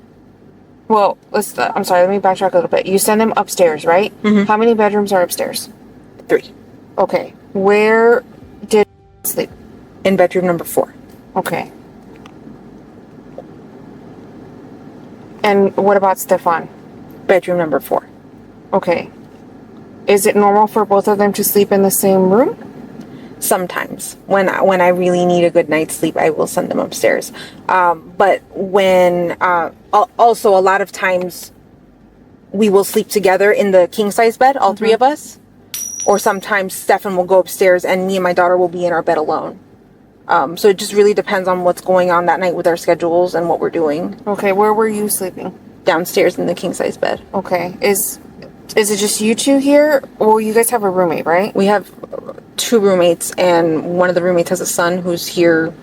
well, I'm sorry, let me backtrack a little bit. You send them upstairs, right? How many bedrooms are upstairs? 3. Okay. Where did sleep? in bedroom number 4. Okay. And what about Stephan? Bedroom number 4. Okay. Is it normal for both of them to sleep in the same room? Sometimes. When I really need a good night's sleep, I will send them upstairs. But when also a lot of times we will sleep together in the king size bed, all 3 of us. Or sometimes Stephan will go upstairs and me and my daughter will be in our bed alone. So it just really depends on what's going on that night with our schedules and what we're doing. Okay, where were you sleeping? Downstairs in the king size bed. Okay. Is it just you 2 here? Well, you guys have a roommate, right? We have 2 roommates, and one of the roommates has a son who's here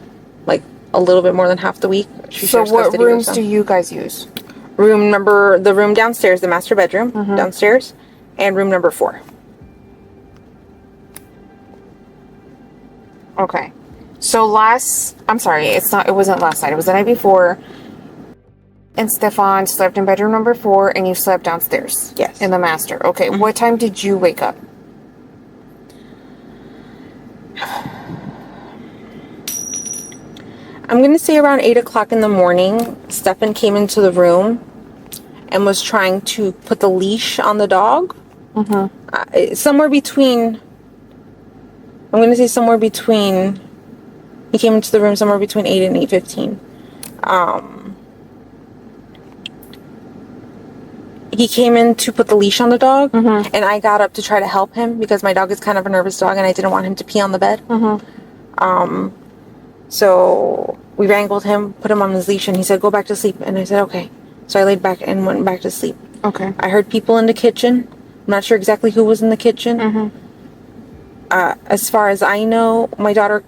like a little bit more than half the week. So what rooms do you guys use? The room downstairs, the master bedroom downstairs, and room number 4. Okay. So it wasn't last night. It was the night before. And Stephan slept in bedroom number 4 and you slept downstairs. Yes. In the master. Okay. What time did you wake up? I'm going to say around 8 o'clock in the morning, Stephan came into the room and was trying to put the leash on the dog. Somewhere between, I'm going to say somewhere between, he came into the room somewhere between 8 and 8:15. He came in to put the leash on the dog, and I got up to try to help him because my dog is kind of a nervous dog and I didn't want him to pee on the bed. So we wrangled him, put him on his leash, and he said, go back to sleep. And I said, okay. So I laid back and went back to sleep. Okay. I heard people in the kitchen. I'm not sure exactly who was in the kitchen. As far as I know, my daughter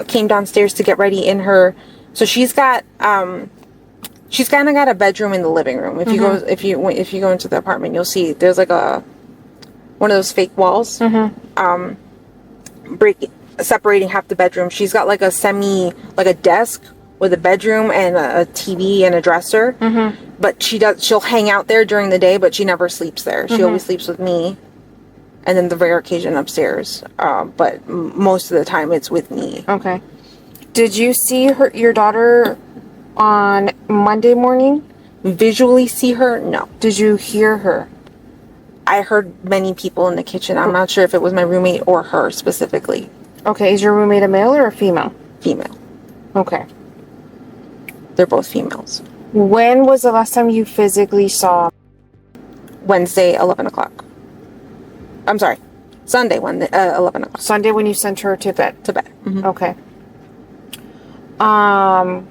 came downstairs to get ready in her. So she's got, she's kind of got a bedroom in the living room. If you go into the apartment, you'll see there's like one of those fake walls, separating half the bedroom. She's got like a desk with a bedroom and a TV and a dresser. But she'll hang out there during the day, but she never sleeps there. She always sleeps with me, and then the rare occasion upstairs. But most of the time it's with me. Okay. Did you see your daughter on Monday morning? Visually see her? No. Did you hear her? I heard many people in the kitchen. I'm not sure if it was my roommate or her specifically. Okay, is your roommate a male or a female? Female. Okay. They're both females. When was the last time you physically saw? Wednesday, 11 o'clock. I'm sorry. Sunday, 11 o'clock. Sunday when you sent her to bed? To bed. Okay. And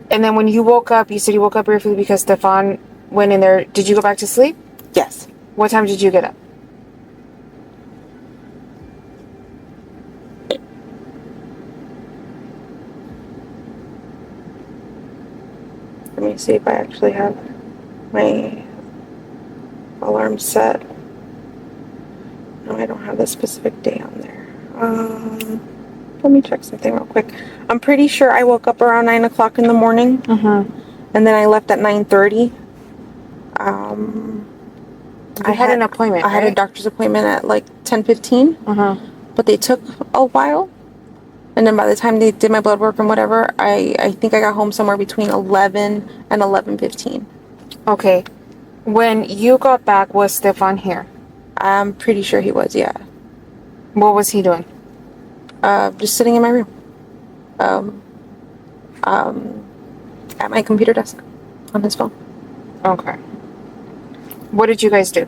then when you woke up, you said you woke up briefly because Stephan went in there. Did you go back to sleep? Yes. What time did you get up? Let me see if I actually have my alarm set. No, I don't have the specific day on there. Let me check something real quick. I'm pretty sure I woke up around 9 o'clock in the morning. And then I left at 9:30. I had an appointment. I had a doctor's appointment at like 10:15. But they took a while. And then by the time they did my blood work and whatever, I think I got home somewhere between 11 and 11:15. Okay. When you got back, was Stephan here? I'm pretty sure he was, yeah. What was he doing? Just sitting in my room. At my computer desk on his phone. Okay. What did you guys do?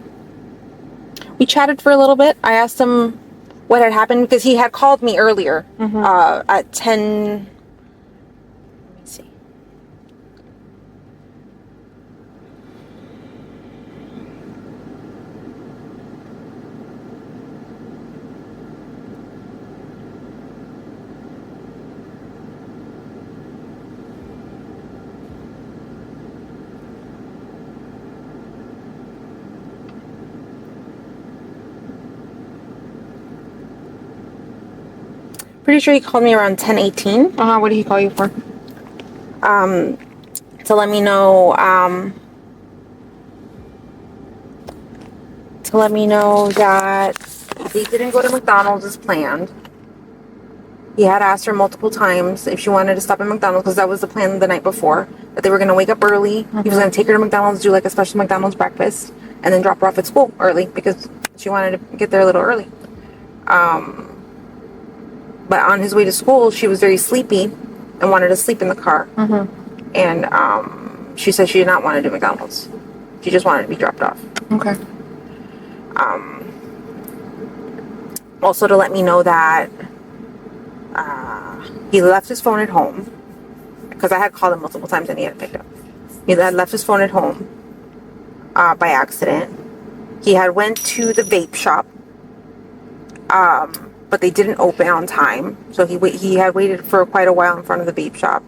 We chatted for a little bit. I asked him what had happened because he had called me earlier at 10. Let me see. Pretty sure he called me around 10:18. What did he call you for? To let me know, that they didn't go to McDonald's as planned. He had asked her multiple times if she wanted to stop at McDonald's, because that was the plan the night before, that they were going to wake up early. He was going to take her to McDonald's, do like a special McDonald's breakfast, and then drop her off at school early because she wanted to get there a little early. But on his way to school, she was very sleepy and wanted to sleep in the car. And she said she did not want to do McDonald's. She just wanted to be dropped off. Okay. Also to let me know that he left his phone at home, because I had called him multiple times and he hadn't picked up. He had left his phone at home by accident. He had went to the vape shop, but they didn't open on time, so he had waited for quite a while in front of the vape shop.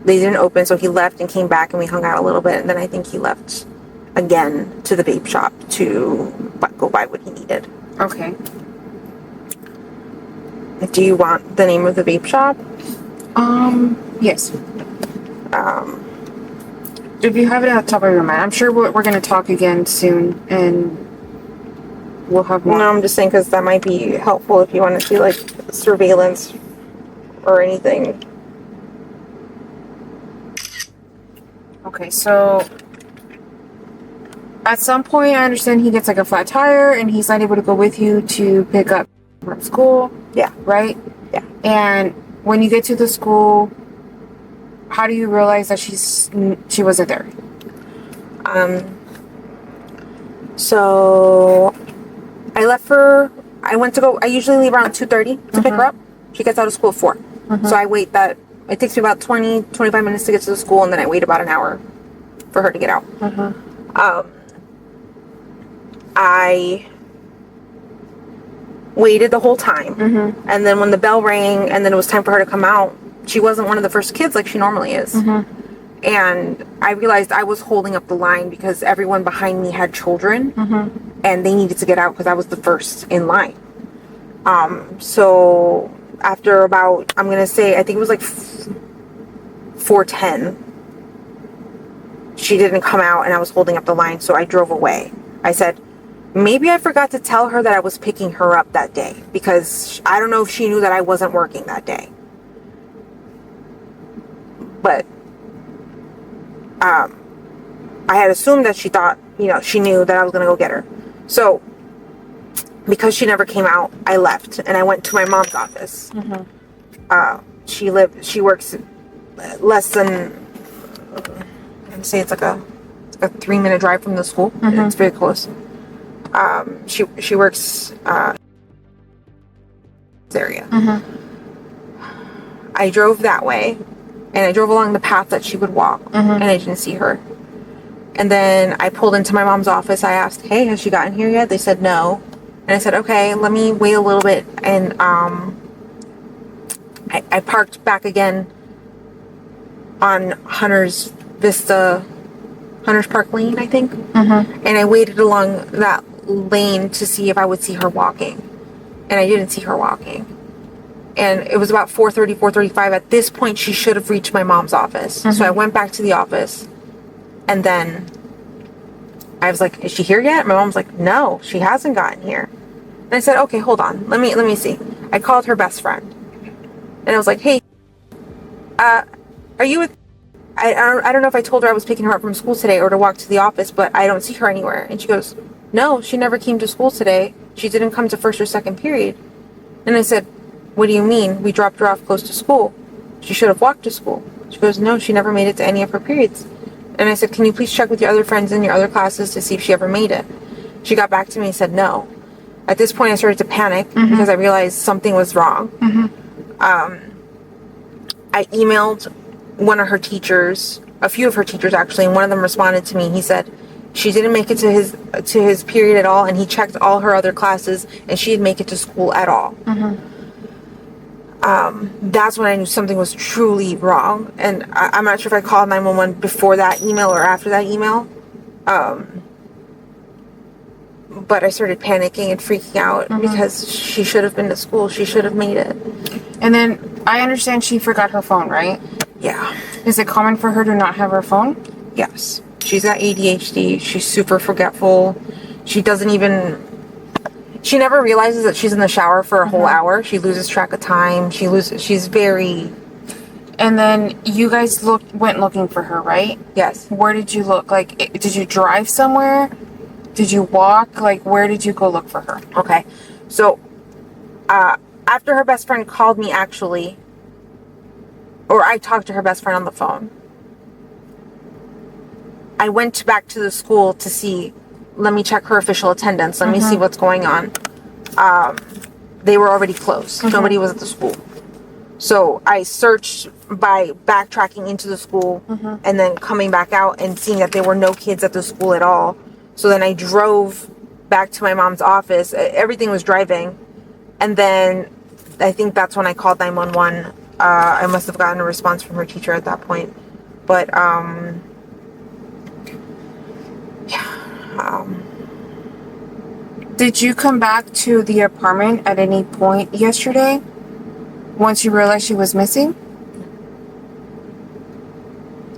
They didn't open, so he left and came back and we hung out a little bit, and then I think he left again to the vape shop to go buy what he needed. Okay. Do you want the name of the vape shop? Yes. If you have it at the top of your mind, I'm sure we're going to talk again soon, and we'll have more. No, I'm just saying because that might be helpful if you want to see like surveillance or anything. Okay, so at some point I understand he gets like a flat tire and he's not able to go with you to pick up from school. Yeah. Right? Yeah. And when you get to the school, how do you realize that she wasn't there? So I usually leave around 2:30 to pick her up. She gets out of school at 4. So I wait it takes me about 20-25 minutes to get to the school, and then I wait about an hour for her to get out. I waited the whole time, and then when the bell rang and then it was time for her to come out, she wasn't one of the first kids like she normally is. And I realized I was holding up the line because everyone behind me had children, and they needed to get out because I was the first in line. So after about, I'm gonna say, I think it was like 4:10, she didn't come out and I was holding up the line, so I drove away. I said, maybe I forgot to tell her that I was picking her up that day, because I don't know if she knew that I wasn't working that day. But I had assumed that she thought, she knew that I was going to go get her. So because she never came out, I left and I went to my mom's office. She works less than, I'd say it's like a 3-minute drive from the school. It's very close. She works this area. I drove that way, and I drove along the path that she would walk, and I didn't see her. And then I pulled into my mom's office. I asked, hey, has she gotten here yet? They said no. And I said, okay, let me wait a little bit. And I parked back again on Hunter's Park Lane, I think. And I waited along that lane to see if I would see her walking. And I didn't see her walking. And it was about 4:30, 4:35. At this point, she should have reached my mom's office. So I went back to the office. And then I was like, is she here yet? My mom's like, no, she hasn't gotten here. And I said, okay, hold on. Let me see. I called her best friend. And I was like, hey, are you with... I don't know if I told her I was picking her up from school today or to walk to the office, but I don't see her anywhere. And she goes, no, she never came to school today. She didn't come to first or second period. And I said, what do you mean? We dropped her off close to school. She should have walked to school. She goes, no, she never made it to any of her periods. And I said, can you please check with your other friends in your other classes to see if she ever made it? She got back to me and said no. At this point, I started to panic because I realized something was wrong. I emailed one of her teachers, a few of her teachers actually, and one of them responded to me. He said she didn't make it to his period at all, and he checked all her other classes, and she didn't make it to school at all. That's when I knew something was truly wrong. And I'm not sure if I called 911 before that email or after that email. But I started panicking and freaking out because she should have been to school. She should have made it. And then I understand she forgot her phone, right? Yeah. Is it common for her to not have her phone? Yes. She's got ADHD. She's super forgetful. She doesn't even... She never realizes that she's in the shower for a whole hour. She loses track of time. She's very... And then you guys went looking for her, right? Yes. Where did you look? Like, did you drive somewhere? Did you walk? Like, where did you go look for her? Okay. So, after her best friend called me, actually, or I talked to her best friend on the phone, I went back to the school to see, let me check her official attendance. Let me see what's going on. They were already closed. Nobody was at the school. So I searched by backtracking into the school and then coming back out and seeing that there were no kids at the school at all. So then I drove back to my mom's office. Everything was driving. And then I think that's when I called 911. I must have gotten a response from her teacher at that point. But, did you come back to the apartment at any point yesterday? Once you realized she was missing?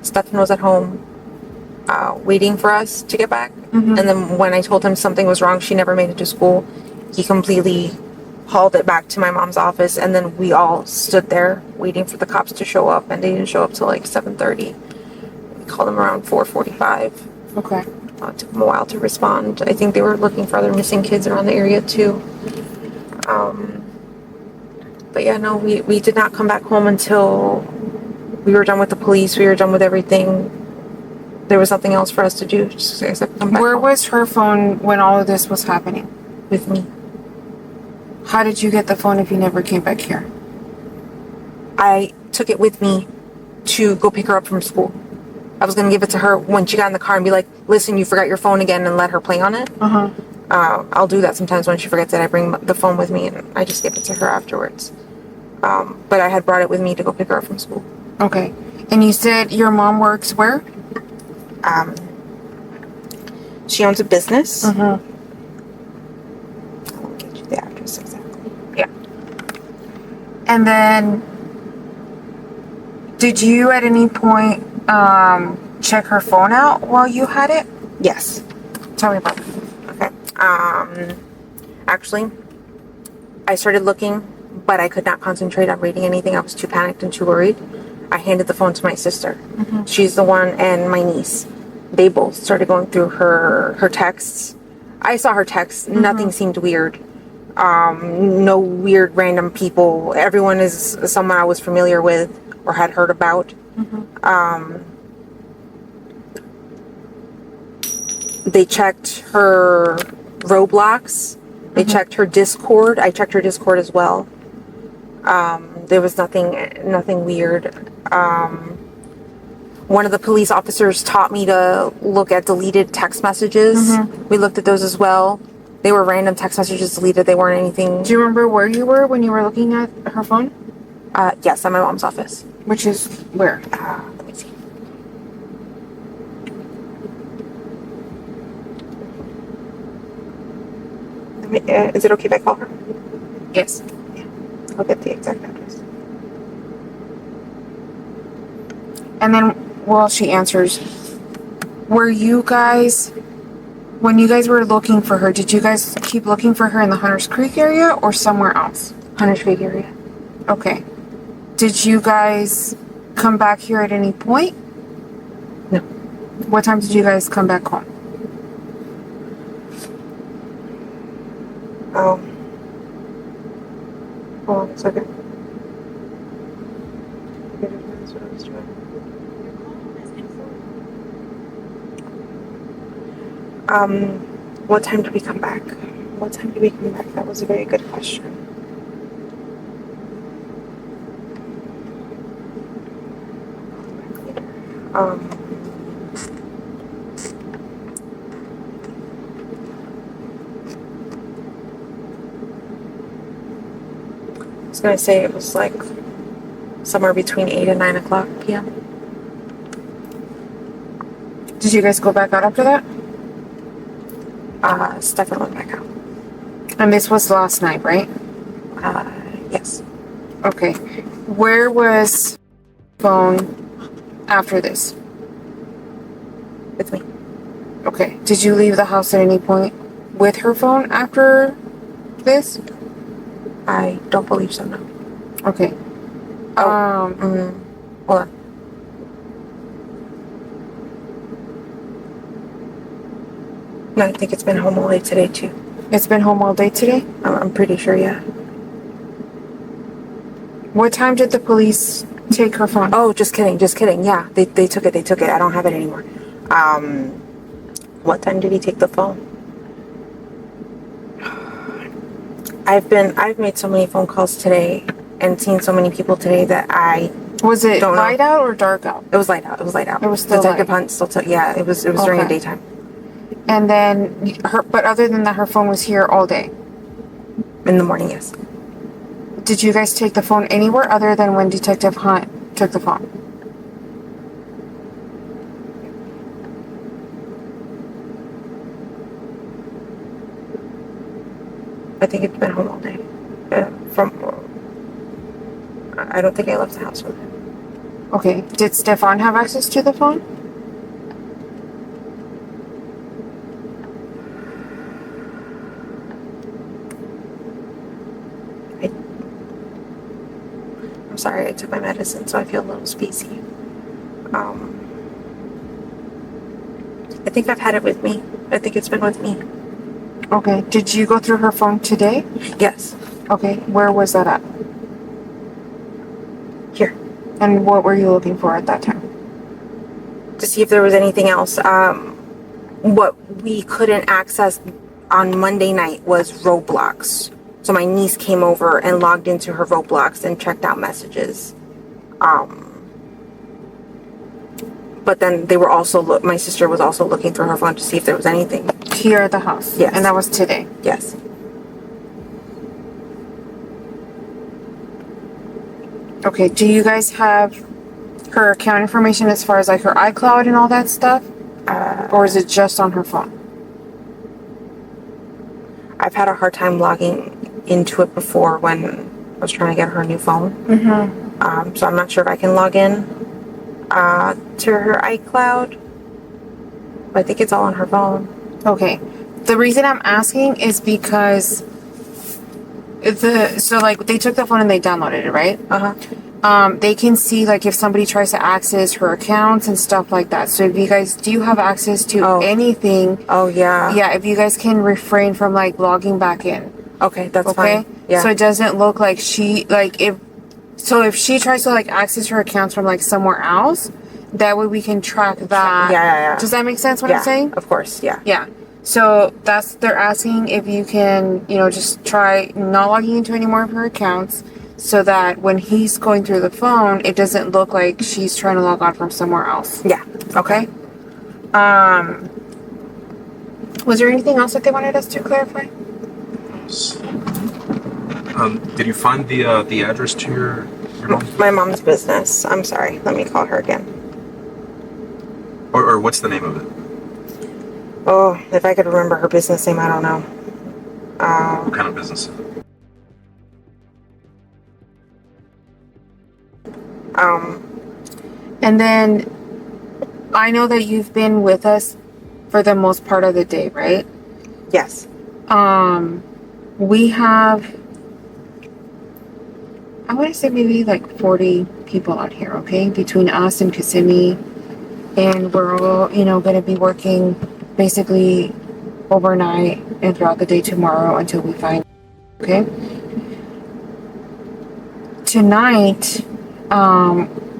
Stephan was at home waiting for us to get back. And then when I told him something was wrong, she never made it to school. He completely hauled it back to my mom's office. And then we all stood there waiting for the cops to show up. And they didn't show up till like 7:30. We called them around 4:45. Okay. It took them a while to respond. I think they were looking for other missing kids around the area too. But yeah, no, we did not come back home until we were done with the police. We were done with everything. There was nothing else for us to do except come back Where home. was her phone when all of this was happening? With me. How did you get the phone if you never came back here? I took it with me to go pick her up from school. I was going to give it to her when she got in the car and be like, listen, you forgot your phone again, and let her play on it. I'll do that sometimes when she forgets it. I bring the phone with me and I just give it to her afterwards. But I had brought it with me to go pick her up from school. Okay. And you said your mom works where? She owns a business. Mm-hmm. I'll get you the address exactly. Yeah. And then, did you at any point check her phone out while you had it? Yes. Tell me about it. Okay. Actually, I started looking, but I could not concentrate on reading anything. I was too panicked and too worried. I handed the phone to my sister. She's the one, and my niece. They both started going through her texts. I saw her texts. Nothing seemed weird. No weird random people. Everyone is someone I was familiar with or had heard about. They checked her Roblox. They checked her Discord. I checked her Discord as well. There was nothing weird. One of the police officers taught me to look at deleted text messages. We looked at those as well. They were random text messages deleted. They weren't anything. Do you remember where you were when you were looking at her phone? Yes, at my mom's office. Which is where? Let me see. Is it okay if I call her? Yes. I'll get the exact address. And then while she answers, were you guys, when you guys were looking for her, did you guys keep looking for her in the Hunters Creek area or somewhere else? Hunters Creek area. Okay. Did you guys come back here at any point? No. What time did you guys come back home? Oh. Hold on a second. What time did we come back? What time did we come back? That was a very good question. I was gonna say it was like somewhere between 8 and 9 o'clock p.m. Did you guys go back out after that? Stephan went back out. And this was last night, right? Yes. Okay. Where was phone after this? With me. Okay. Did you leave the house at any point with her phone after this? I don't believe so, no. Okay. Hold on. No, I think it's been home all day today, too. It's been home all day today? I'm pretty sure, yeah. What time did the police take her phone? Oh, just kidding. Yeah, they took it. I don't have it anymore. What time did he take the phone? I've made so many phone calls today and seen so many people today that I Was it don't know. light out or dark out? It was light out. It was still Detective Hunt still took. Yeah, it was during the daytime. And then but other than that, her phone was here all day. In the morning, yes. Did you guys take the phone anywhere other than when Detective Hunt took the phone? I think it's been home all day. I don't think I left the house with it. Okay. Did Stephan have access to the phone? I'm sorry, I took my medicine, so I feel a little spacey. I think I've had it with me. I think it's been with me. Okay. Did you go through her phone today? Yes. Okay. Where was that at? Here. And what were you looking for at that time? To see if there was anything else. What we couldn't access on Monday night was Roblox. So my niece came over and logged into her Roblox and checked out messages. But then they were also my sister was also looking through her phone to see if there was anything here at the house. Yes. And that was today. Yes. Okay. Do you guys have her account information as far as like her iCloud and all that stuff? Or is it just on her phone? I've had a hard time logging into it before when I was trying to get her a new phone. So I'm not sure if I can log in to her iCloud. But I think it's all on her phone. Okay. The reason I'm asking is because so like they took the phone and they downloaded it, right? They can see like if somebody tries to access her accounts and stuff like that. So if you guys do have access to anything, yeah, if you guys can refrain from like logging back in. Okay, that's fine. Yeah. So it doesn't look like if she tries to like access her accounts from like somewhere else, that way we can track that. Yeah. Does that make sense what I'm saying? Of course, yeah. Yeah. So they're asking if you can, just try not logging into any more of her accounts so that when he's going through the phone, it doesn't look like she's trying to log on from somewhere else. Yeah. Okay. Was there anything else that they wanted us to clarify? Did you find the address to your mom? My mom's business. I'm sorry. Let me call her again. Or what's the name of it? Oh, if I could remember her business name, I don't know. What kind of business? And then I know that you've been with us for the most part of the day, right? Yes. We have, I want to say maybe like 40 people out here, okay? Between us and Kissimmee. And we're all, going to be working basically overnight and throughout the day tomorrow until we find, okay? Tonight,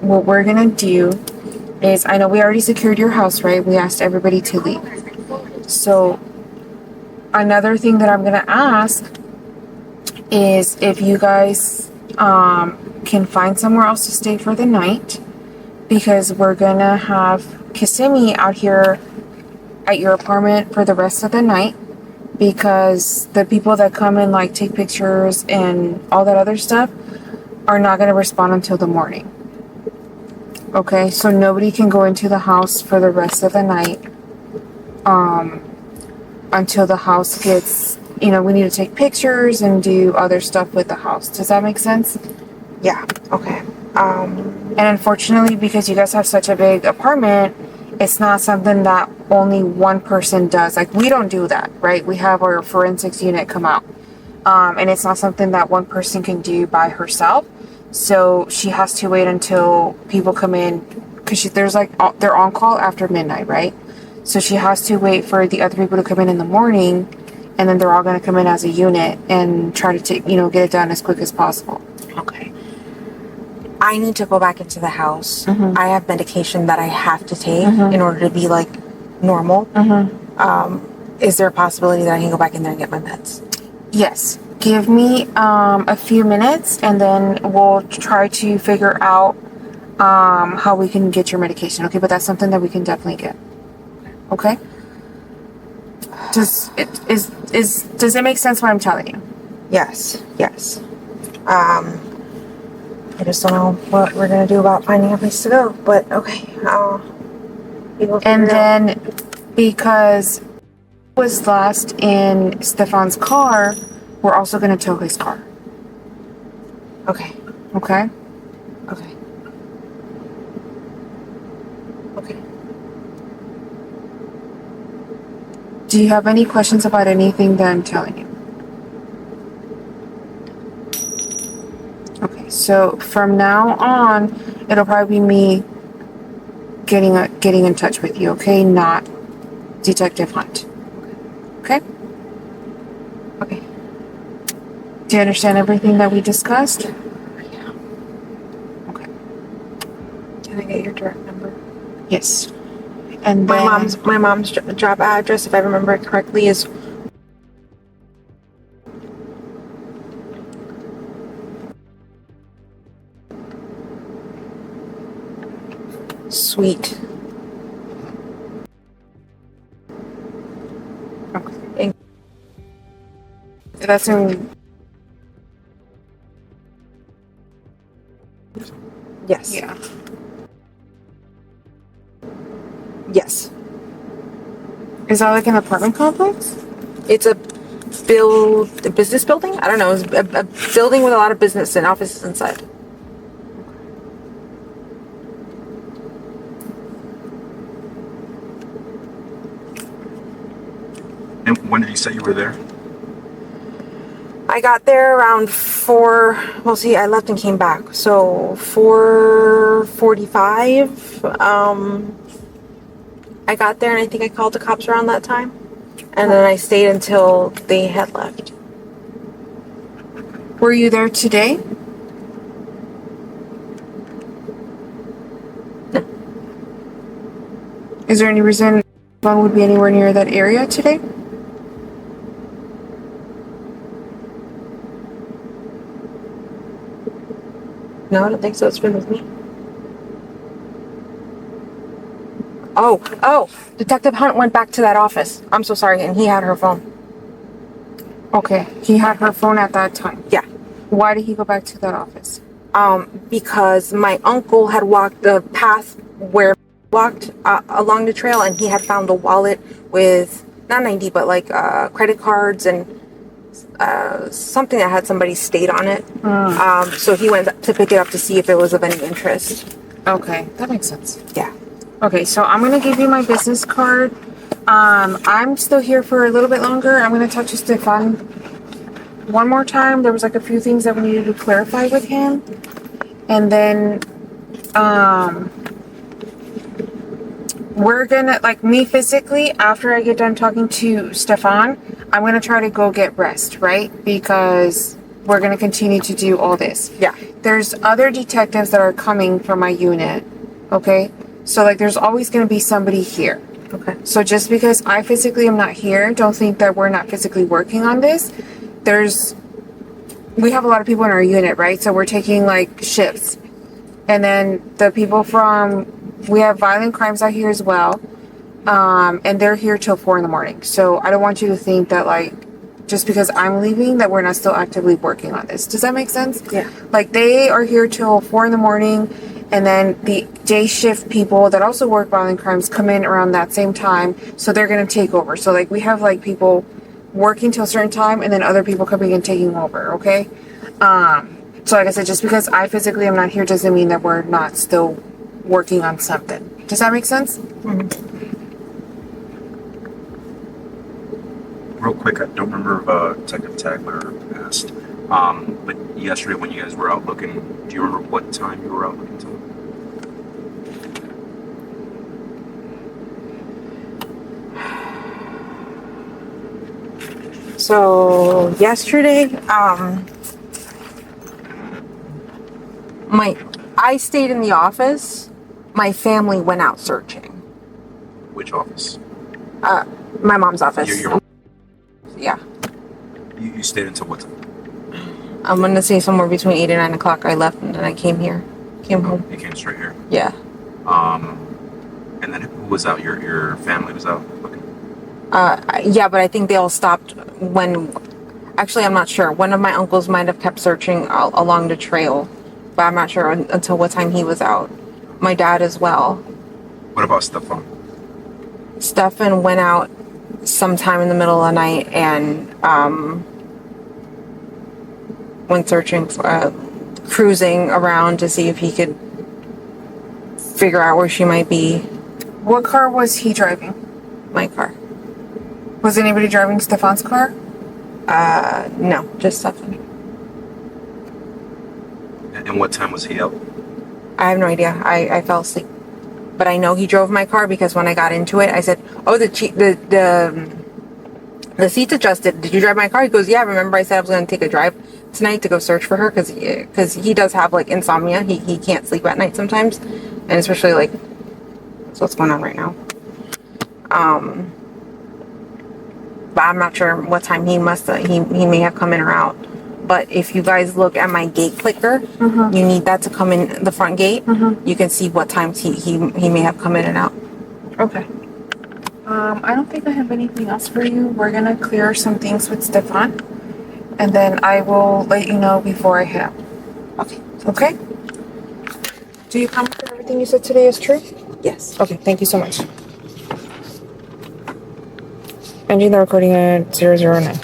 what we're gonna do is, I know we already secured your house, right? We asked everybody to leave. So another thing that I'm gonna ask is if you guys can find somewhere else to stay for the night, because we're gonna have Kissimmee out here at your apartment for the rest of the night, because the people that come and like take pictures and all that other stuff are not going to respond until the morning. Okay, so nobody can go into the house for the rest of the night until the house gets, we need to take pictures and do other stuff with the house. Does that make sense? Yeah, okay. And unfortunately, because you guys have such a big apartment, it's not something that only one person does. Like, we don't do that, right? We have our forensics unit come out. and it's not something that one person can do by herself. So she has to wait until people come in, because they're on call after midnight, right? So she has to wait for the other people to come in the morning, and then they're all going to come in as a unit and try to get it done as quick as possible. Okay. I need to go back into the house. I have medication that I have to take in order to be like normal. Is there a possibility that I can go back in there and get my meds? Yes. Give me a few minutes, and then we'll try to figure out how we can get your medication. Okay, but that's something that we can definitely get. Okay. Does it make sense what I'm telling you? Yes. I just don't know what we're gonna do about finding a place to go. But okay, and then because it was last in Stephan's car, we're also gonna tow his car. Okay. Okay. Do you have any questions about anything that I'm telling you? Okay, so from now on, it'll probably be me getting in touch with you, okay? Not Detective Hunt. Okay? Okay. Do you understand everything that we discussed? Yeah. Okay. Can I get your direct number? Yes. And my mom's job address, if I remember it correctly, is Sweet. Okay. That's in. Yes. Yeah. Yes. Is that like an apartment complex? It's a business building? I don't know. It's a building with a lot of business and offices inside. And when did you say you were there? I got there around 4. Well, see, I left and came back. So 4:45. I got there and I think I called the cops around that time. And then I stayed until they had left. Were you there today? No. Is there any reason one would be anywhere near that area today? No, I don't think so. It's been with me. Oh, Detective Hunt went back to that office. I'm so sorry, and he had her phone. Okay, he had her phone at that time. Yeah. Why did he go back to that office? Because my uncle had walked the path where walked along the trail, and he had found a wallet with not an ID, but like credit cards and something that had somebody's state on it. So he went to pick it up to see if it was of any interest. Okay, that makes sense. Yeah. Okay, so I'm gonna give you my business card. I'm still here for a little bit longer. I'm gonna talk to Stephan one more time. There was like a few things that we needed to clarify with him, and then we're gonna, like, me physically, after I get done talking to Stephan, I'm gonna try to go get rest, right? Because we're gonna continue to do all this. Yeah. There's other detectives that are coming from my unit, okay? So, like, there's always gonna be somebody here. Okay. So just because I physically am not here, don't think that we're not physically working on this. We have a lot of people in our unit, right? So we're taking like shifts. And then the people we have violent crimes out here as well. And they're here till 4 a.m. So I don't want you to think that, like, just because I'm leaving, that we're not still actively working on this. Does that make sense? Yeah. Like, they are here till 4 a.m. And then the day shift people that also work violent crimes come in around that same time. So they're going to take over. So, like, we have, like, people working till a certain time and then other people coming and taking over, okay? So, like I said, just because I physically am not here doesn't mean that we're not still working on something. Does that make sense? Mm-hmm. real quick, I don't remember if Detective Tagler asked, but yesterday when you guys were out looking, do you remember what time you were out looking till? So yesterday, I stayed in the office. My family went out searching. Which office? My mom's office. Yeah. You stayed until what time? I'm gonna say somewhere between 8 and 9 o'clock. I left and then I came here. Came home. You came straight here? Yeah. And then who was out? Your family was out looking? Yeah, but I think they all stopped when... Actually, I'm not sure. One of my uncles might have kept searching along the trail, but I'm not sure until what time he was out. My dad as well. What about Stephan? Stephan went out sometime in the middle of the night and went searching, cruising around to see if he could figure out where she might be. What car was he driving? My car. Was anybody driving Stephan's car? No, just Stephan. And what time was he out? I have no idea. I fell asleep. But I know he drove my car because when I got into it, I said, "Oh, the seat's adjusted. Did you drive my car?" He goes, "Yeah, remember I said I was going to take a drive tonight to go search for her because he does have like insomnia. He can't sleep at night sometimes, and especially like that's what's going on right now. But I'm not sure what time he may have come in or out. But if you guys look at my gate clicker, you need that to come in the front gate. You can see what times he may have come in and out. Okay. I don't think I have anything else for you. We're gonna clear some things with Stephan, and then I will let you know before I head out. Okay. Okay? Do you promise that everything you said today is true? Yes. Okay, thank you so much. Ending the recording at 009.